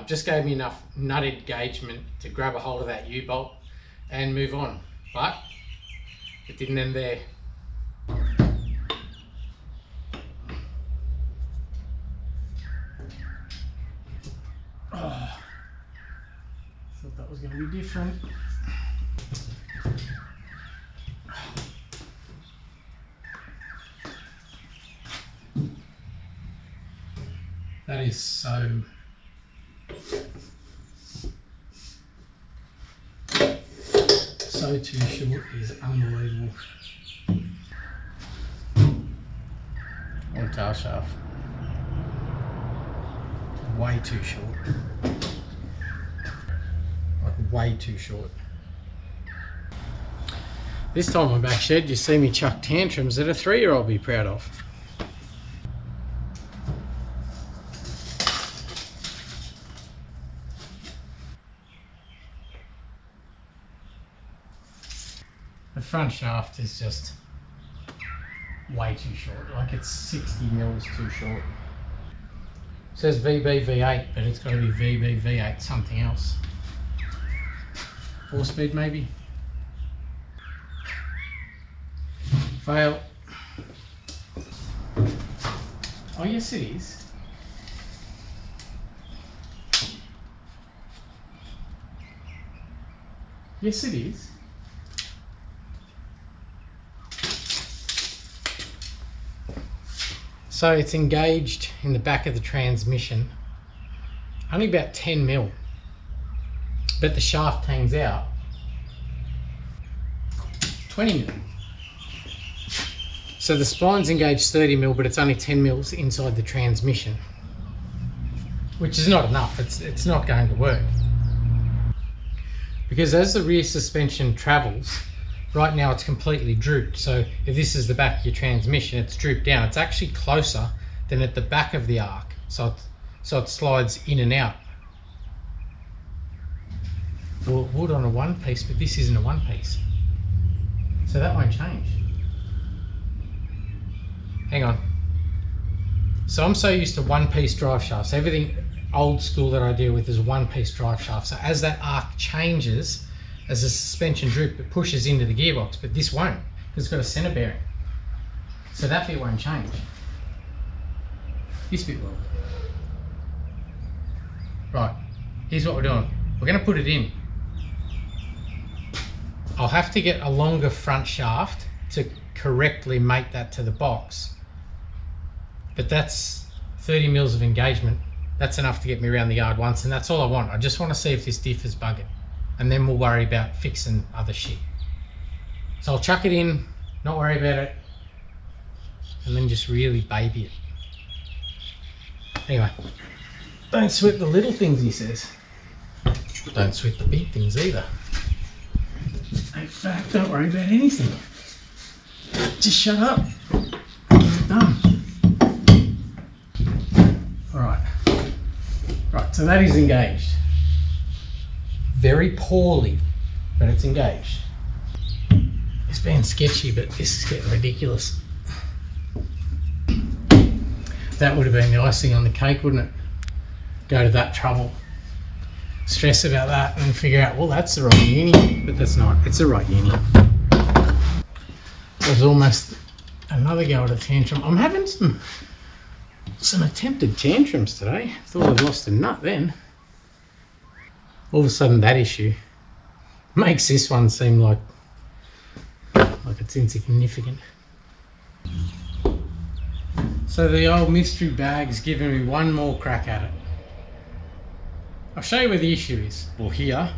Just gave me enough nut engagement to grab a hold of that U-bolt and move on. But it didn't end there. Oh, thought that was going to be different. That is so too short, is unbelievable. Or tail shaft. Way too short. Like way too short. This time on Backshed, you see me chuck tantrums that a 3-year-old be proud of. The front shaft is just way too short, like it's 60 mils too short. It says VB V8, but it's got to be VB V8 something else. 4-speed maybe? Fail. Oh yes it is. Yes it is. So it's engaged in the back of the transmission, only about 10 mil, but the shaft hangs out 20 mil. So the spline's engaged 30 mil, but it's only 10 mils inside the transmission, which is not enough. It's not going to work. Because as the rear suspension travels, right now it's completely drooped. So if this is the back of your transmission, it's drooped down. It's actually closer than at the back of the arc. So it slides in and out. Well, it would on a one piece, but this isn't a one piece. So that won't change. Hang on. So I'm so used to one piece drive shafts. Everything old school that I deal with is one piece drive shaft. So as that arc changes, as the suspension droop, it pushes into the gearbox, but this won't, because it's got a centre bearing. So that bit won't change. This bit will. Right, here's what we're doing. We're going to put it in. I'll have to get a longer front shaft to correctly mate that to the box. But that's 30 mils of engagement. That's enough to get me around the yard once, and that's all I want. I just want to see if this diff is bugging. And then we'll worry about fixing other shit. So I'll chuck it in, not worry about it, and then just really baby it. Anyway, don't sweat the little things, he says. Don't sweat the big things either. In fact, don't worry about anything. Just shut up. We're done. Alright. Right, so that is engaged. Very poorly, but it's engaged. It's being sketchy, but this is getting ridiculous. That would have been the icing on the cake, wouldn't it? Go to that trouble, stress about that, and figure out, well, that's the right uni, but that's not. It's the right uni. It was almost another go at a tantrum. I'm having some Some attempted tantrums today. Thought I'd lost a nut then. All of a sudden that issue makes this one seem like it's insignificant. So the old mystery bag's giving me one more crack at it. I'll show you where the issue is. Well, here,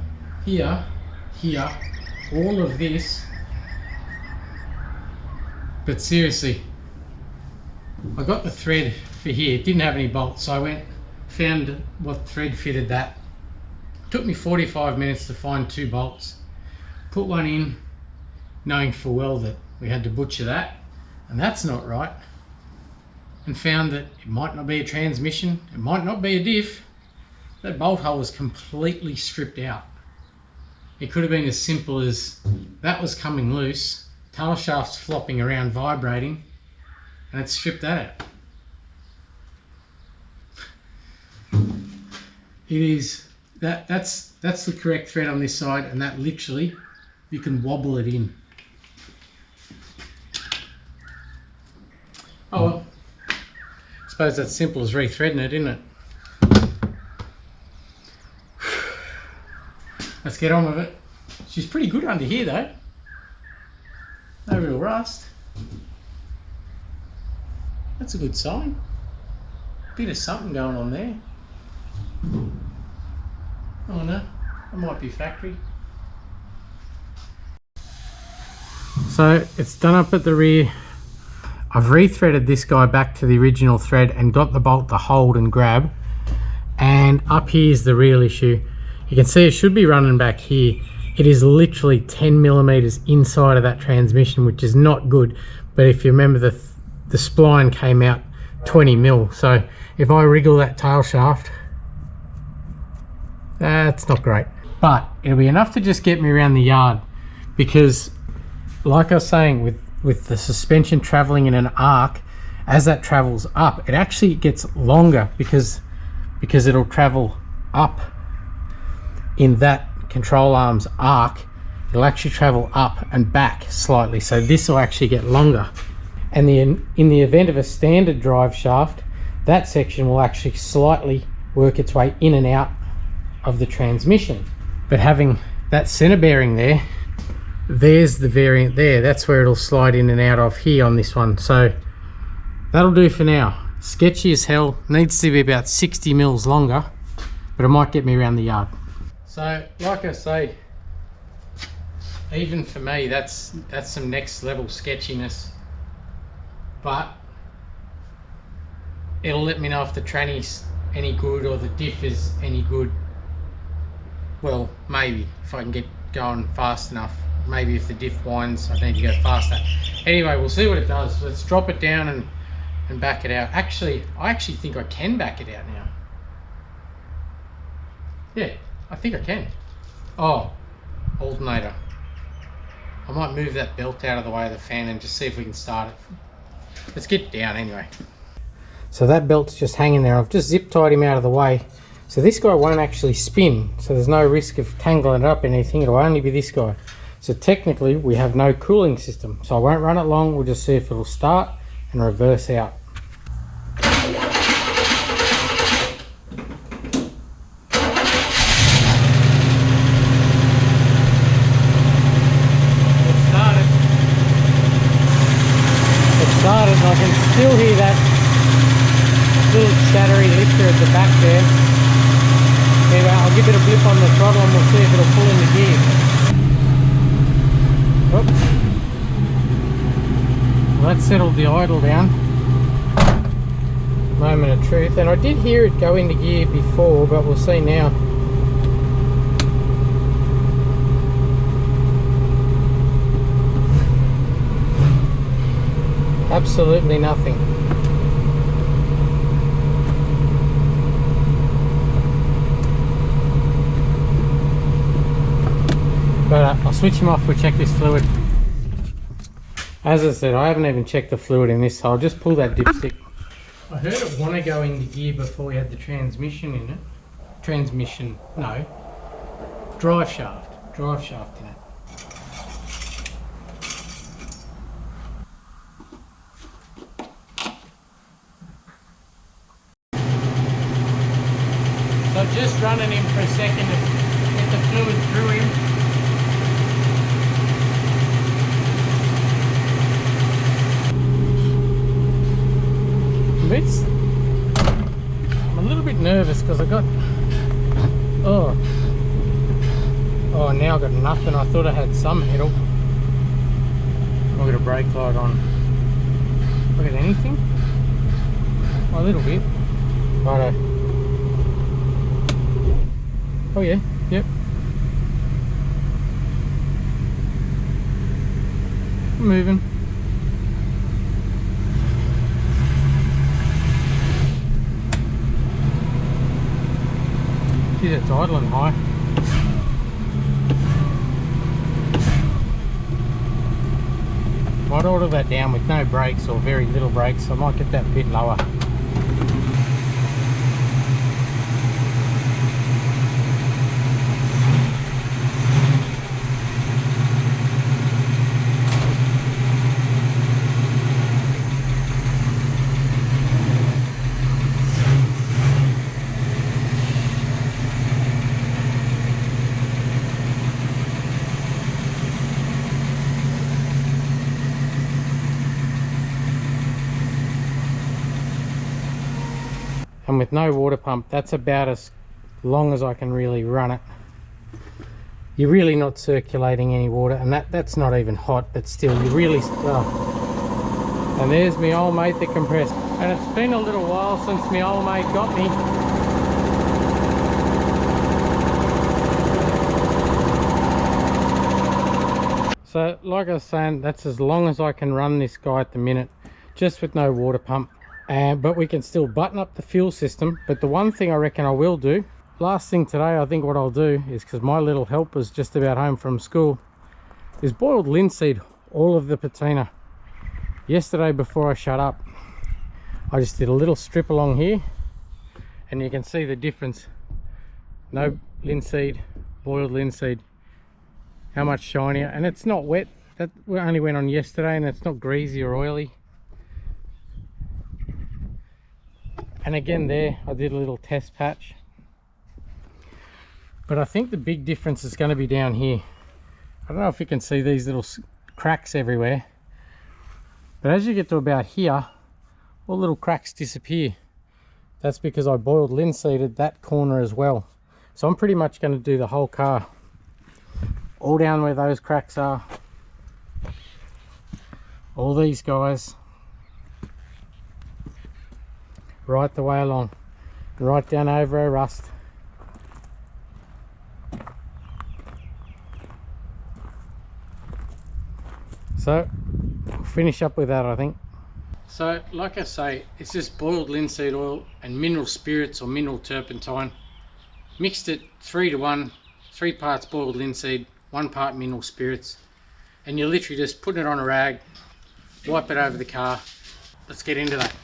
all of this. But seriously, I got the thread for here. It didn't have any bolts, so I went, found what thread fitted that. It took me 45 minutes to find 2 bolts. Put one in, knowing full well that we had to butcher that, and that's not right. And found that it might not be a transmission, it might not be a diff. That bolt hole was completely stripped out. It could have been as simple as that was coming loose, tail shaft's flopping around vibrating, and it stripped that out. It is that's the correct thread on this side, and that literally you can wobble it in. Oh well, I suppose that's simple as rethreading it, isn't it? Let's get on with it. She's pretty good under here though. No real rust. That's a good sign. Bit of something going on there. Oh no, that might be factory. So it's done up at the rear. I've rethreaded this guy back to the original thread and got the bolt to hold and grab. And up here's the real issue. You can see it should be running back here. It is literally 10 millimeters inside of that transmission, which is not good. But if you remember, the spline came out 20 mil. So if I wriggle that tail shaft, that's not great. But it'll be enough to just get me around the yard, because like I was saying, with the suspension traveling in an arc, as that travels up, it actually gets longer because it'll travel up in that control arm's arc. It'll actually travel up and back slightly, so this will actually get longer. And in the event of a standard drive shaft, that section will actually slightly work its way in and out of the transmission. But having that center bearing there, there's the variant there, that's where it'll slide in and out of here on this one. So that'll do for now. Sketchy as hell, needs to be about 60 mils longer, but it might get me around the yard. So like I say, even for me, that's some next level sketchiness, but it'll let me know if the tranny's any good or the diff is any good. Well, maybe if I can get going fast enough. Maybe if the diff whines, I need to go faster. Anyway, we'll see what it does. Let's drop it down and back it out. Actually, I actually think I can back it out now. Yeah, I think I can. Oh, alternator. I might move that belt out of the way of the fan and just see if we can start it. Let's get down anyway. So that belt's just hanging there. I've just zip tied him out of the way. So this guy won't actually spin, so there's no risk of tangling it up in anything. It'll only be this guy. So technically we have no cooling system, so I won't run it long. We'll just see if it'll start and reverse out. It started and I can still hear that little chattery lifter at the back there. Anyway, I'll give it a blip on the throttle and we'll see if it'll pull into gear. Oops. Well, that settled the idle down. Moment of truth. And I did hear it go into gear before, but we'll see now. Absolutely nothing. But I'll switch him off. We'll check this fluid. As I said, I haven't even checked the fluid in this, so I'll just pull that dipstick. I heard it want to go into gear before we had the transmission in it. Transmission, no. Drive shaft in it. just running him for a second to get the fluid through him. I'm a little bit nervous because I got, oh now I've got nothing. I thought I had some pedal. I've got a brake light on. Look at anything? A little bit. Righto. Oh yeah, yep. Moving. Geez, it's idling high. Might order that down with no brakes or very little brakes. I might get that a bit lower. And with no water pump, that's about as long as I can really run it. You're really not circulating any water, and that's not even hot, but still you really, oh. And there's my old mate, the compressor. And it's been a little while since my old mate got me. So like I was saying, that's as long as I can run this guy at the minute, just with no water pump. But we can still button up the fuel system. But the one thing I reckon I will do, last thing today, I think what I'll do is, because my little helper's just about home from school, is boiled linseed all of the patina. Yesterday before I shut up, I just did a little strip along here, and you can see the difference. No linseed, boiled linseed, how much shinier, and it's not wet. That only went on yesterday, and it's not greasy or oily. And again there, I did a little test patch. But I think the big difference is going to be down here. I don't know if you can see these little cracks everywhere. But as you get to about here, all little cracks disappear. That's because I boiled linseeded that corner as well. So I'm pretty much going to do the whole car. All down where those cracks are. All these guys. Right the way along, right down over a rust. So we'll finish up with that, I think. So like I say, it's just boiled linseed oil and mineral spirits or mineral turpentine. Mixed it 3 to 1, 3 parts boiled linseed, 1 part mineral spirits, and you're literally just putting it on a rag, wipe it over the car. Let's get into that.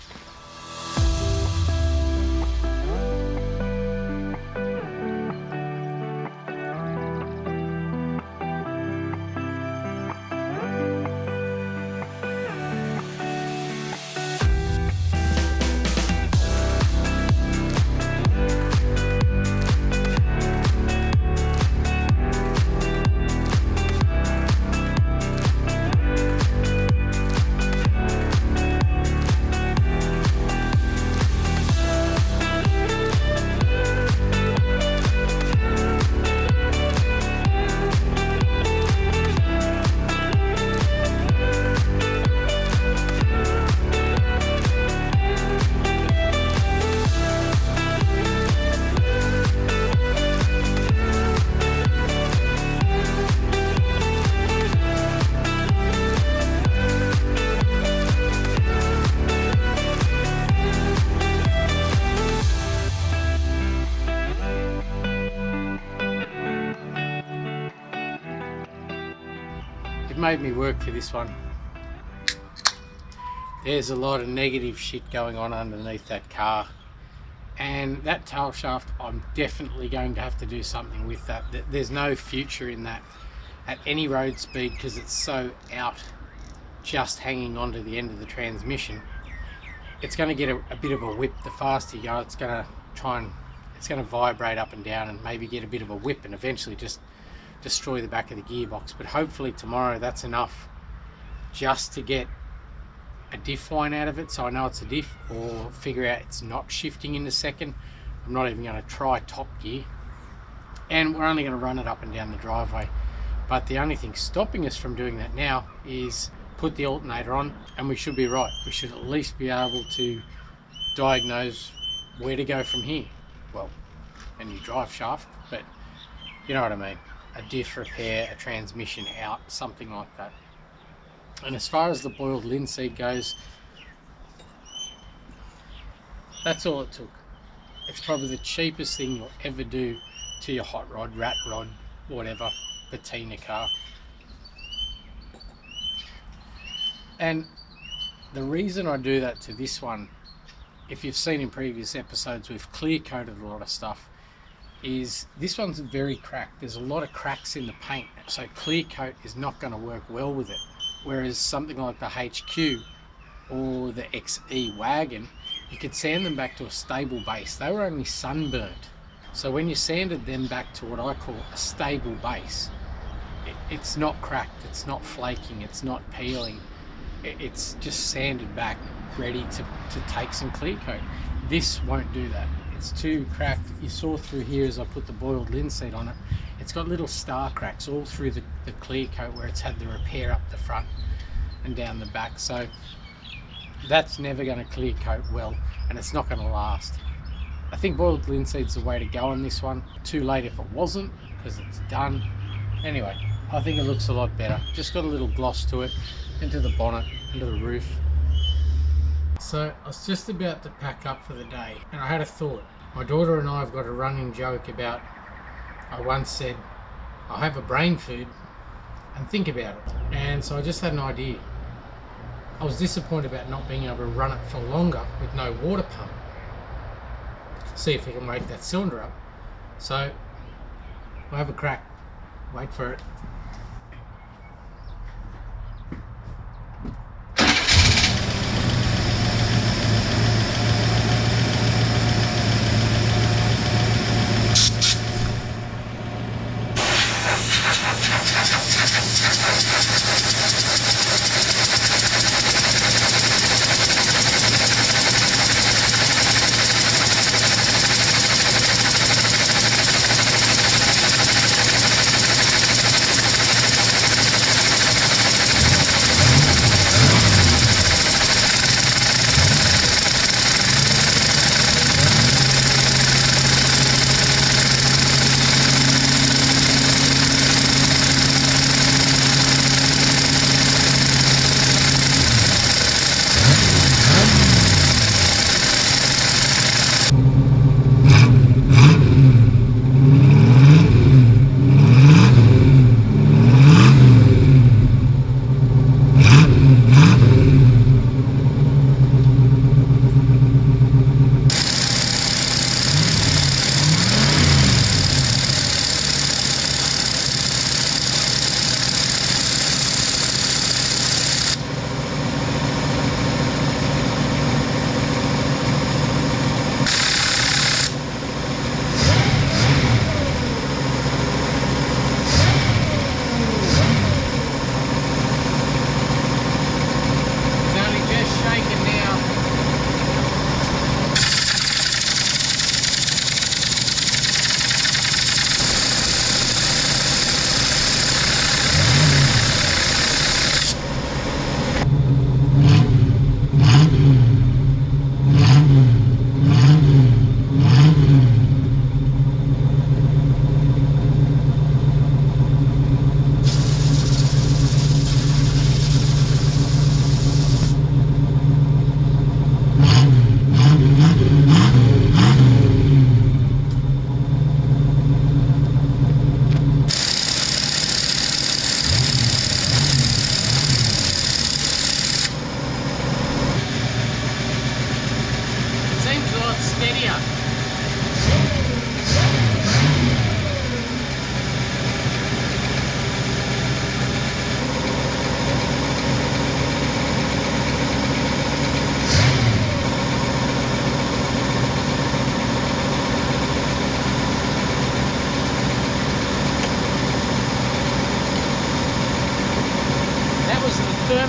Made me work for this one. There's a lot of negative shit going on underneath that car, and that tail shaft, I'm definitely going to have to do something with that. There's no future in that at any road speed because it's so out, just hanging onto the end of the transmission. It's going to get a bit of a whip the faster you go. It's it's going to vibrate up and down and maybe get a bit of a whip and eventually just destroy the back of the gearbox. But hopefully tomorrow that's enough just to get a diff line out of it, so I know it's a diff, or figure out it's not shifting into second. I'm not even going to try top gear, and we're only going to run it up and down the driveway. But the only thing stopping us from doing that now is put the alternator on, and we should be right. We should at least be able to diagnose where to go from here. Well, a new drive shaft, but you know what I mean. A diff repair, a transmission out, something like that. And as far as the boiled linseed goes, that's all it took. It's probably the cheapest thing you'll ever do to your hot rod, rat rod, whatever, patina car. And the reason I do that to this one, if you've seen in previous episodes, we've clear coated a lot of stuff, is this one's very cracked. There's a lot of cracks in the paint, so clear coat is not going to work well with it. Whereas something like the HQ or the XE wagon, you could sand them back to a stable base. They were only sunburnt. So when you sanded them back to what I call a stable base, it's not cracked, it's not flaking, it's not peeling. It's just sanded back, ready to take some clear coat. This won't do that. It's too cracked. You saw through here as I put the boiled linseed on it, it's got little star cracks all through the clear coat where it's had the repair up the front and down the back. So that's never going to clear coat well, and it's not going to last. I think boiled linseed's the way to go on this one. Too late if it wasn't, because it's done. Anyway, I think it looks a lot better. Just got a little gloss to it, into the bonnet, into the roof. So I was just about to pack up for the day, and I had a thought. My daughter and I have got a running joke about, I once said, I'll have a brain food and think about it. And so I just had an idea. I was disappointed about not being able to run it for longer with no water pump. See if we can wake that cylinder up. So we'll have a crack. Wait for it.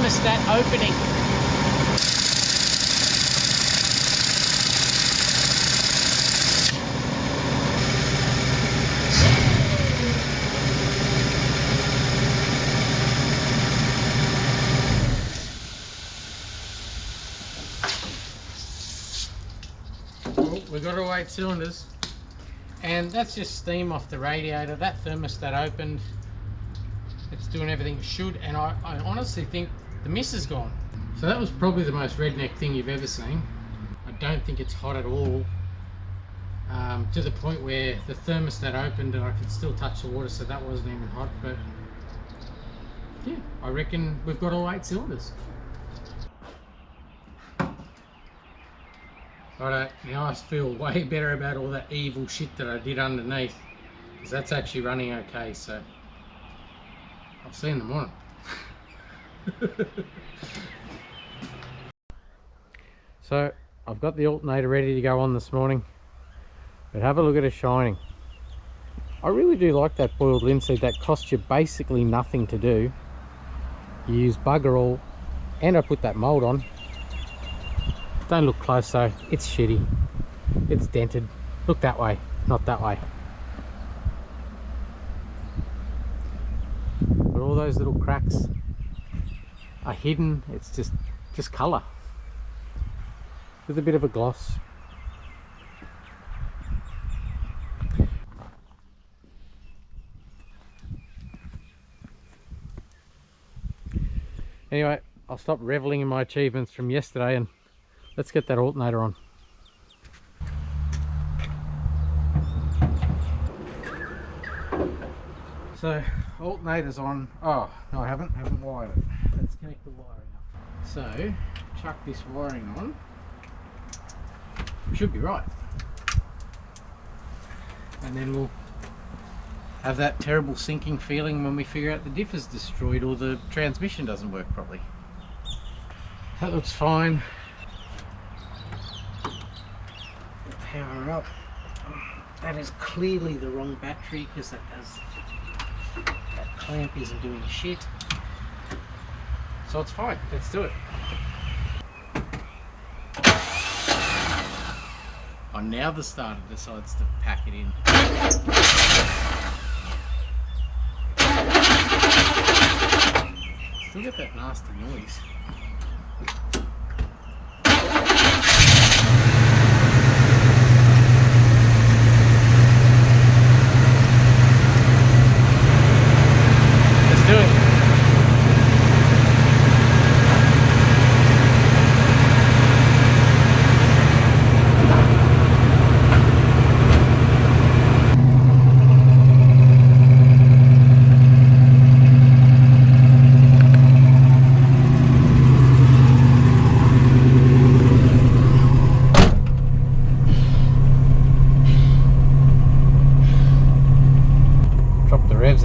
thermostat opening. We've got all 8 cylinders, and that's just steam off the radiator. That thermostat opened, it's doing everything it should, and I honestly think the mist is gone. So that was probably the most redneck thing you've ever seen. I don't think it's hot at all, to the point where the thermostat opened and I could still touch the water, so that wasn't even hot. But yeah, I reckon we've got all 8 cylinders. Alright, now I feel way better about all that evil shit that I did underneath, because that's actually running okay. So I'll see you in the morning. So I've got the alternator ready to go on this morning, but have a look at it shining. I really do like that boiled linseed. That costs you basically nothing to do. You use bugger all, and I put that mould on. Don't look close though, it's shitty. It's dented. Look that way, not that way. But all those little cracks are hidden. It's just colour with a bit of a gloss. Anyway, I'll stop reveling in my achievements from yesterday and let's get that alternator on. So alternator's on. Oh no, I haven't wired it. Let's connect the wiring up. So chuck this wiring on. Should be right. And then we'll have that terrible sinking feeling when we figure out the diff is destroyed or the transmission doesn't work properly. That looks fine. Power up. That is clearly the wrong battery, because that clamp isn't doing shit. So it's fine. Let's do it. Oh, now the starter decides to pack it in. Still get that nasty noise. Let's do it.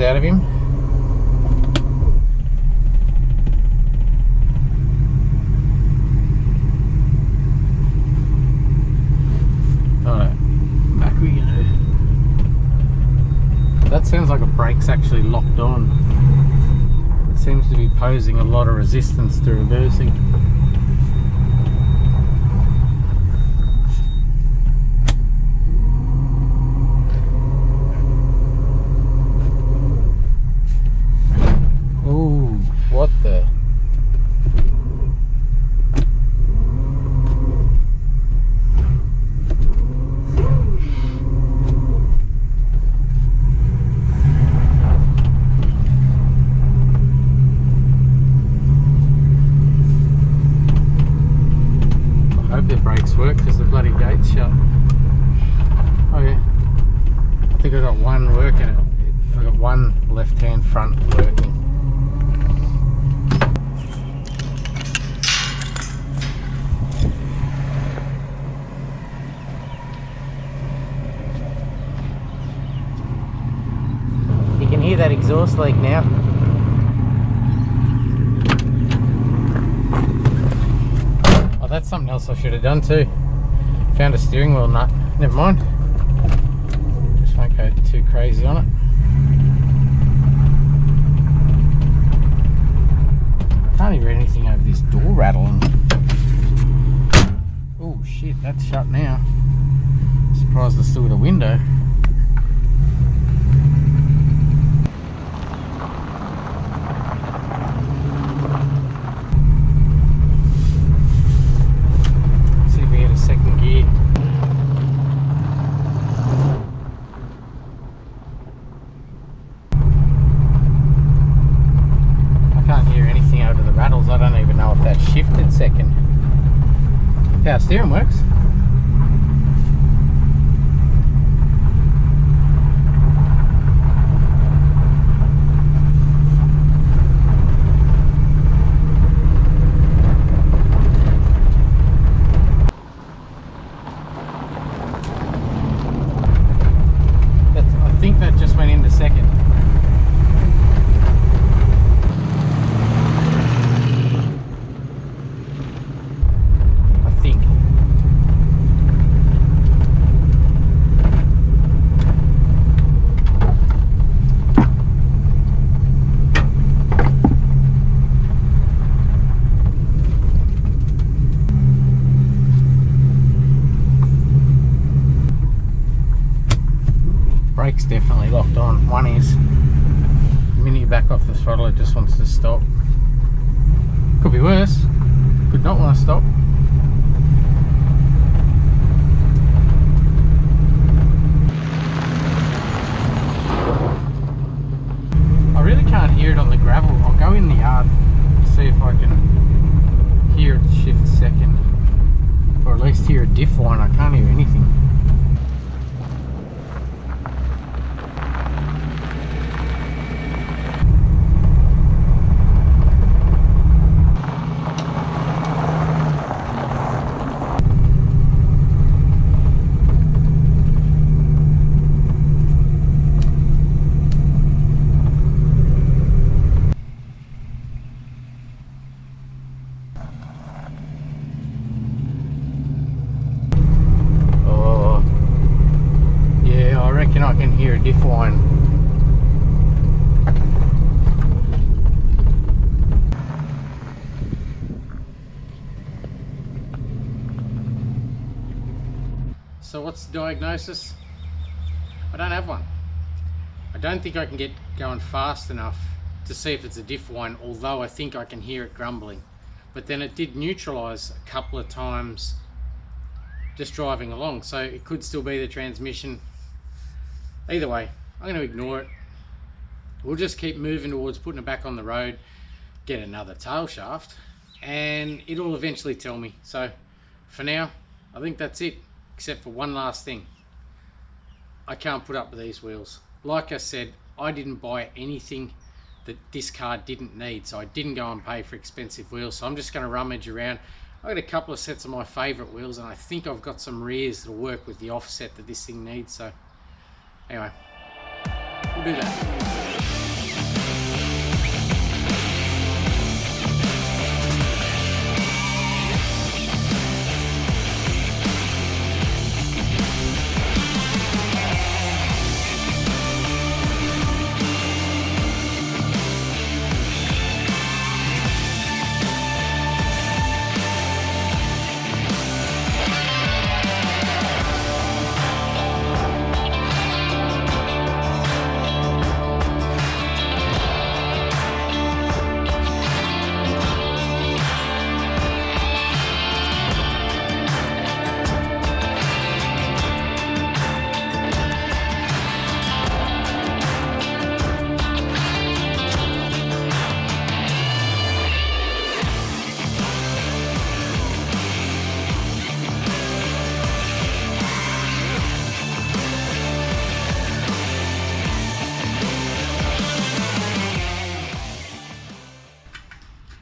Out of him. Alright, back we go. That sounds like a brake's actually locked on. It seems to be posing a lot of resistance to reversing. What the? I hope the brakes work because the bloody gate's shut. Oh yeah. I think I got one working. I got one left-hand front working. Hear that exhaust leak now. Oh, that's something else I should have done too. Found a steering wheel nut. Never mind. Just won't go too crazy on it. can't hear anything over this door rattling. Oh shit, that's shut now. Surprised I still got a window. See if we get a second gear. I can't hear anything over the rattles. I don't even know if that shifted second. Power steering works. I think that just went into second. Brake's definitely locked on. One is. The minute you back off the throttle, it just wants to stop. Could be worse. Could not want to stop. I really can't hear it on the gravel. I'll go in the yard and see if I can hear it shift second. Or at least hear a diff line. I can't hear anything. I can hear a diff line. So what's the diagnosis? I don't have one. I don't think I can get going fast enough to see if it's a diff line, although I think I can hear it grumbling. But then it did neutralize a couple of times just driving along, so it could still be the transmission. Either way, I'm going to ignore it. We'll just keep moving towards putting it back on the road, get another tail shaft, and it'll eventually tell me. So for now, I think that's it, except for one last thing. I can't put up with these wheels. Like I said, I didn't buy anything that this car didn't need, so I didn't go and pay for expensive wheels. So I'm just going to rummage around. I've got a couple of sets of my favourite wheels, and I think I've got some rears that'll work with the offset that this thing needs. So anyway, we'll do that.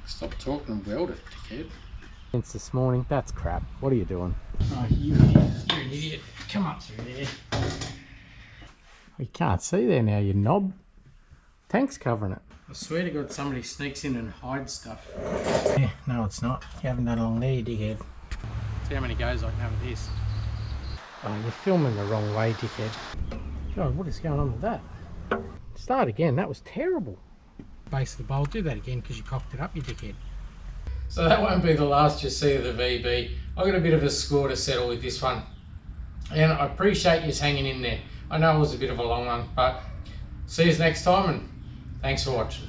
Stop talking and weld it, dickhead. Since this morning, that's crap. What are you doing? Oh, you're an idiot. Come up through there. You can't see there now, you knob. Tank's covering it. I swear to God, somebody sneaks in and hides stuff. Yeah, no, it's not. You haven't done along there, you dickhead. See how many goes I can have with this. Oh, you're filming the wrong way, dickhead. God, what is going on with that? Start again. That was terrible. Base of the bowl. Do that again because you cocked it up, you dickhead. So that won't be the last you see of the VB. I've got a bit of a score to settle with this one. And I appreciate you hanging in there. I know it was a bit of a long one, but see you next time, and thanks for watching.